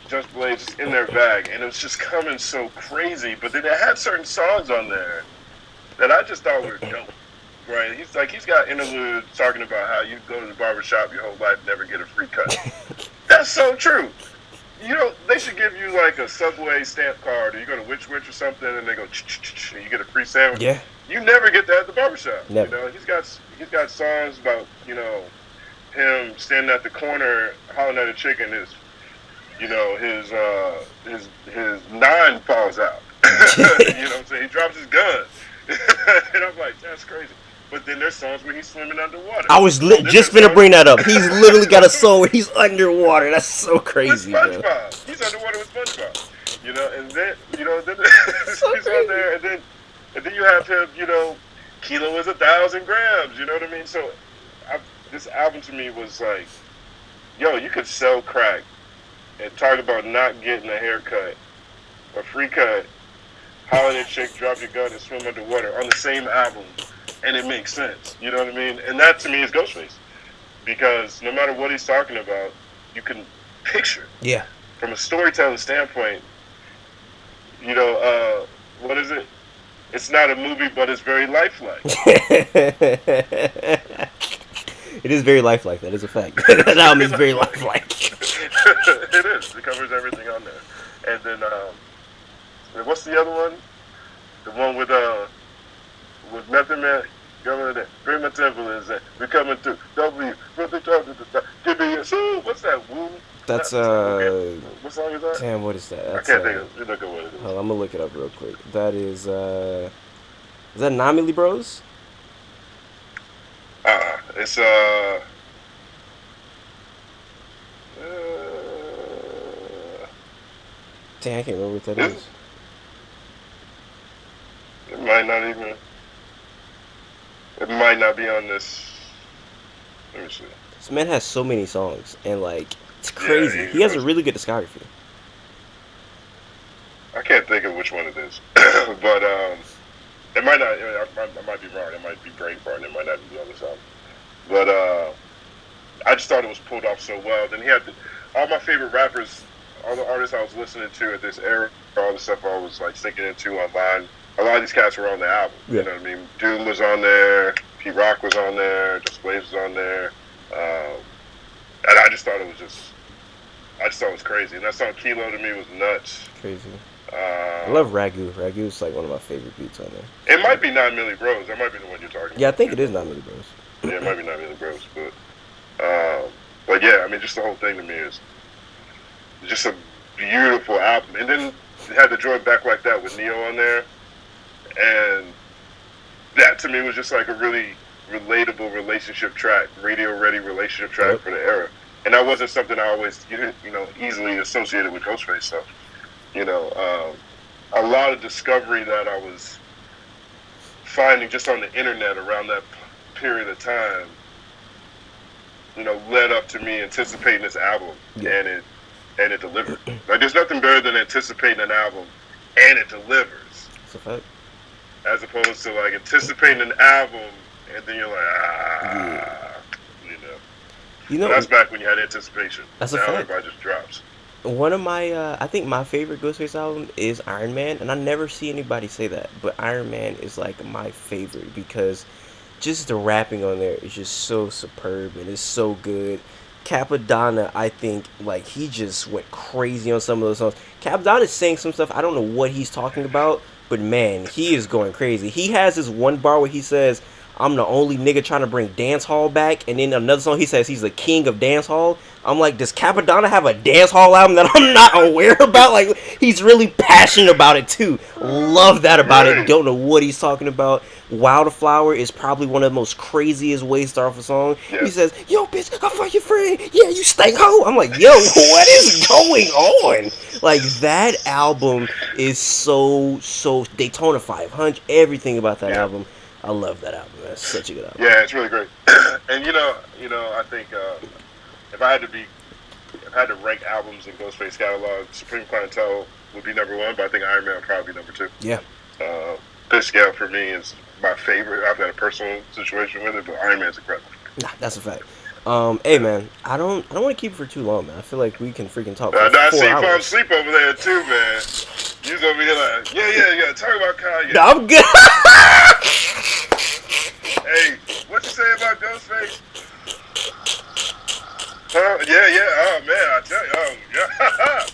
Just Blaze, just in their bag, and it was just coming so crazy. But then it had certain songs on there that I just thought were dope. Right? He's got interludes talking about how you go to the barbershop your whole life, never get a free cut. That's so true. They should give you like a Subway stamp card, or you go to Witch or something, and they go, and you get a free sandwich. Yeah. You never get that at the barbershop. Never. He's got songs about him standing at the corner hollering at a chick, and his nine falls out. You know what I'm saying? He drops his gun, and I'm like, that's crazy. But then there's songs where he's swimming underwater. I was just finna bring that up. He's literally got a song where he's underwater. That's so crazy, with SpongeBob. Bro. He's underwater with SpongeBob. And then So he's on there, and then you have him. Kilo is 1,000 grams. You know what I mean? So this album to me was like, yo, you could sell crack and talk about not getting a haircut, a free cut, holler at chick, drop your gun, and swim underwater on the same album. And it makes sense, you know what I mean? And that to me is Ghostface, because no matter what he's talking about, you can picture. Yeah. From a storytelling standpoint, what is it? It's not a movie, but it's very lifelike. It is very lifelike. That is a fact. That album is very lifelike. It is. It covers everything on there. And then, what's the other one? The one with Method Man. Coming there. Bring my temple is that. We're coming through. W. Give me a soul. What's that? Woo. That's What song is that? Damn, what is that? That's, I can't think of. Look at what it is. Hold on, I'm gonna look it up real quick. That is that Namili Bros? It's Damn, I can't remember what that is. It might not even. It might not be on this. Let me see. This man has so many songs, and like it's crazy. Yeah, he has a really good discography. I can't think of which one it is, but it might not. I might be wrong. It might be Brain Fart. It might not be on this album. But I just thought it was pulled off so well. Then he had all my favorite rappers, all the artists I was listening to at this era, all the stuff I was like sticking into online. A lot of these cats were on the album. Yeah. You know what I mean? Doom was on there. Pete Rock was on there. Just Blaze was on there. And I just thought it was crazy. And that song Kilo to me was nuts. Crazy. I love Ragu. Ragu is like one of my favorite beats on there. It might be 9 Milli Bros. That might be the one you're talking about. Yeah, I think it is 9 Milli Bros. Yeah, it might be 9 Milli Bros. But yeah, I mean, just the whole thing to me is just a beautiful album. And then it had the Joy Back Like That with Neo on there. And that to me was just like a really relatable relationship track, radio-ready relationship track for the era. And that wasn't something I always, easily associated with Ghostface. So, a lot of discovery that I was finding just on the internet around that period of time, led up to me anticipating this album, and it delivered. Like, there's nothing better than anticipating an album and it delivers. That's a fact. As opposed to like anticipating an album and then you're like, that's back when you had anticipation. That's now a fact. Everybody just drops. One of my, I think my favorite Ghostface album is Ironman, and I never see anybody say that, but Ironman is like my favorite because just the rapping on there is just so superb and it's so good. Capadonna, I think, like, he just went crazy on some of those songs. Capadonna is saying some stuff, I don't know what he's talking about, but man, he is going crazy. He has this one bar where he says, I'm the only nigga trying to bring dance hall back. And then another song he says he's the king of dance hall. I'm like, does Capadonna have a dance hall album that I'm not aware about? Like, he's really passionate about it too. Love that about it. Right. Don't know what he's talking about. Wildflower is probably one of the most craziest ways to start off a song. He Yes. says, yo, bitch, I fuck your friend. Yeah, you stank hoe. I'm like, yo, what is going on? Like, that album is so Daytona 500. Everything about that Yeah. album. I love that album. That's such a good album. Yeah, it's really great. And I think if I had to rank albums in Ghostface catalog, Supreme Clientele would be number one, but I think Ironman would probably be number two. Yeah. Pitch Scale for me is my favorite. I've got a personal situation with it, but Ironman's incredible. Nah, that's a fact. Hey man, I don't want to keep it for too long, man. I feel like we can freaking talk for I 4 see you hours. fall asleep over there too, man. You's over here like, yeah, talk about Kanye. No, I'm good. Hey, what you say about Ghostface? Huh? Yeah. Oh man, I tell you, yeah.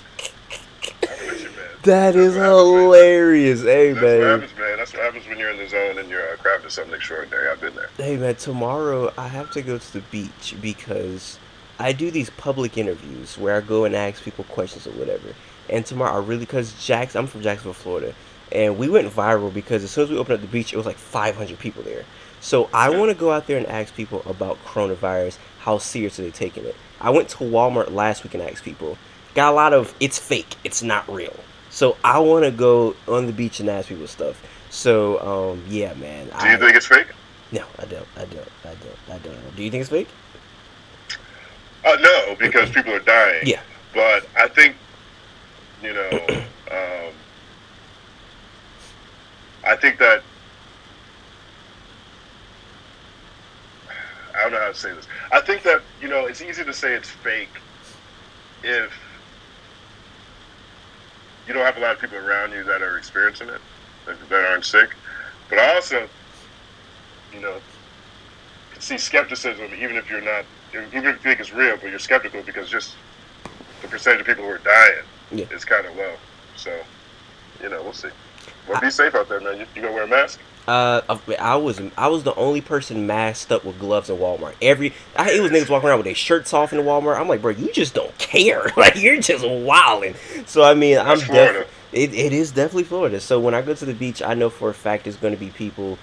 I'm with you, man. That is That's what happens, hilarious. Hey That's what man. happens, man. That's what happens when you're in the zone and you're crafting something extraordinary. I've been there. Hey man, tomorrow I have to go to the beach because I do these public interviews where I go and ask people questions or whatever. And tomorrow because I'm from Jacksonville, Florida, and we went viral because as soon as we opened up the beach, it was like 500 people there. So I want to go out there and ask people about coronavirus. How serious are they taking it? I went to Walmart last week and asked people. Got a lot of it's fake, it's not real. So I want to go on the beach and ask people stuff. So yeah, man. Do you think it's fake? No, I don't. Do you think it's fake? No, because people are dying. Yeah. But I think, I think that, I don't know how to say this. I think that, it's easy to say it's fake if you don't have a lot of people around you that are experiencing it, that aren't sick. But I also, can see skepticism, even if you think it's real, but you're skeptical because just the percentage of people who are dying is kind of low. So, we'll see. Well, be safe out there, man. You gonna wear a mask? I was the only person masked up with gloves in Walmart. It was niggas walking around with their shirts off in the Walmart. I'm like, bro, you just don't care. Like, you're just wilding. So I mean, That's Florida. It is definitely Florida. So when I go to the beach, I know for a fact it's going to be people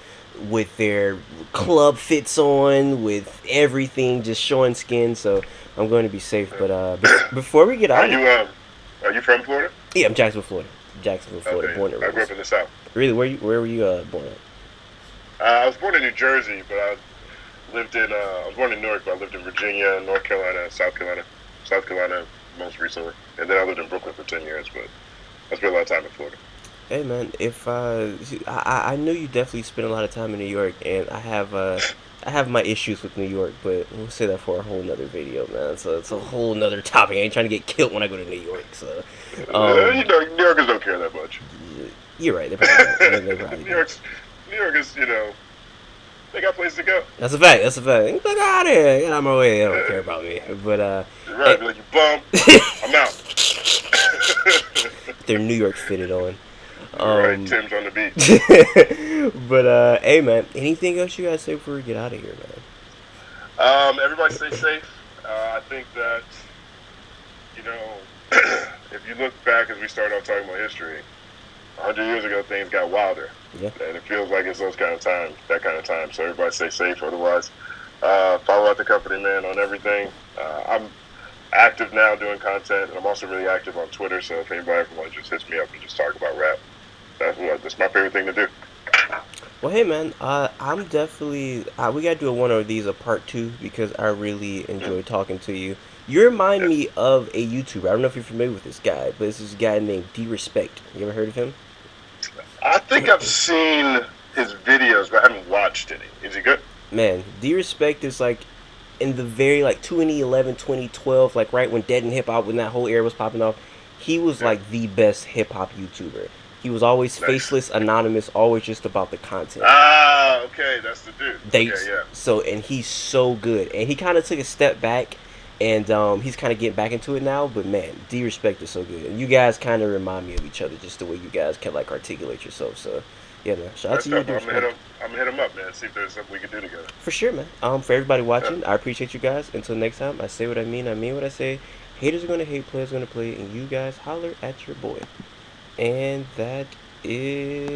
with their club fits on, with everything, just showing skin. So I'm going to be safe. But before we get out, Are you from Florida? yeah, I'm Jacksonville, Florida, born and I grew up raised. in the South. Really, where were you born at? I was born in New Jersey, but I was born in Newark, but I lived in Virginia, North Carolina, South Carolina most recently. And then I lived in Brooklyn for 10 years, but I spent a lot of time in Florida. Hey man, if I know you definitely spend a lot of time in New York, and I have my issues with New York, but we'll say that for a whole nother video, man. So it's a whole nother topic. I ain't trying to get killed when I go to New York. So New Yorkers don't care that much. you're right. They probably don't. New York is, they got places to go. That's a fact. Get out of here. Get out of my way. They don't care about me. But You're right. Be like, you bum. I'm out. they're New York fitted on. Right. Tim's on the beach. But hey man, anything else you guys say before we get out of here, man? Everybody stay safe. I think that, if you look back as we started off talking about history, 100 years ago things got wilder. Yeah. And it feels like it's that kind of time. So everybody stay safe. Otherwise, follow out the company, man, on everything. I'm active now doing content, and I'm also really active on Twitter. So if anybody ever wants, just hits me up and just talk about rap. That's my favorite thing to do. Well, hey man, I'm definitely we gotta do one of these a part 2 because I really enjoy talking to you. You remind me of a YouTuber. I don't know if you're familiar with this guy, but this is a guy named D-Respect. You ever heard of him? I think I've seen his videos, but I haven't watched any. Is he good? Man, D-Respect is like in the very 2011, 2012, like right when Dead and Hip Hop, when that whole era was popping off, he was like the best hip hop YouTuber. He was always faceless, anonymous, always just about the content. Okay, that's the dude. So, and he's so good. And he kind of took a step back and he's kind of getting back into it now. But man, D Respect is so good, and you guys kind of remind me of each other, just the way you guys can like articulate yourself. So yeah, man, shout out That's to you, tough. D I'm gonna hit Respect. him. I'm gonna hit him up, man. See if there's something we can do together. For sure, man. For everybody Yeah. watching, I appreciate you guys. Until next time, I say what I mean what I say. Haters are gonna hate, players are gonna play, and you guys holler at your boy. And that is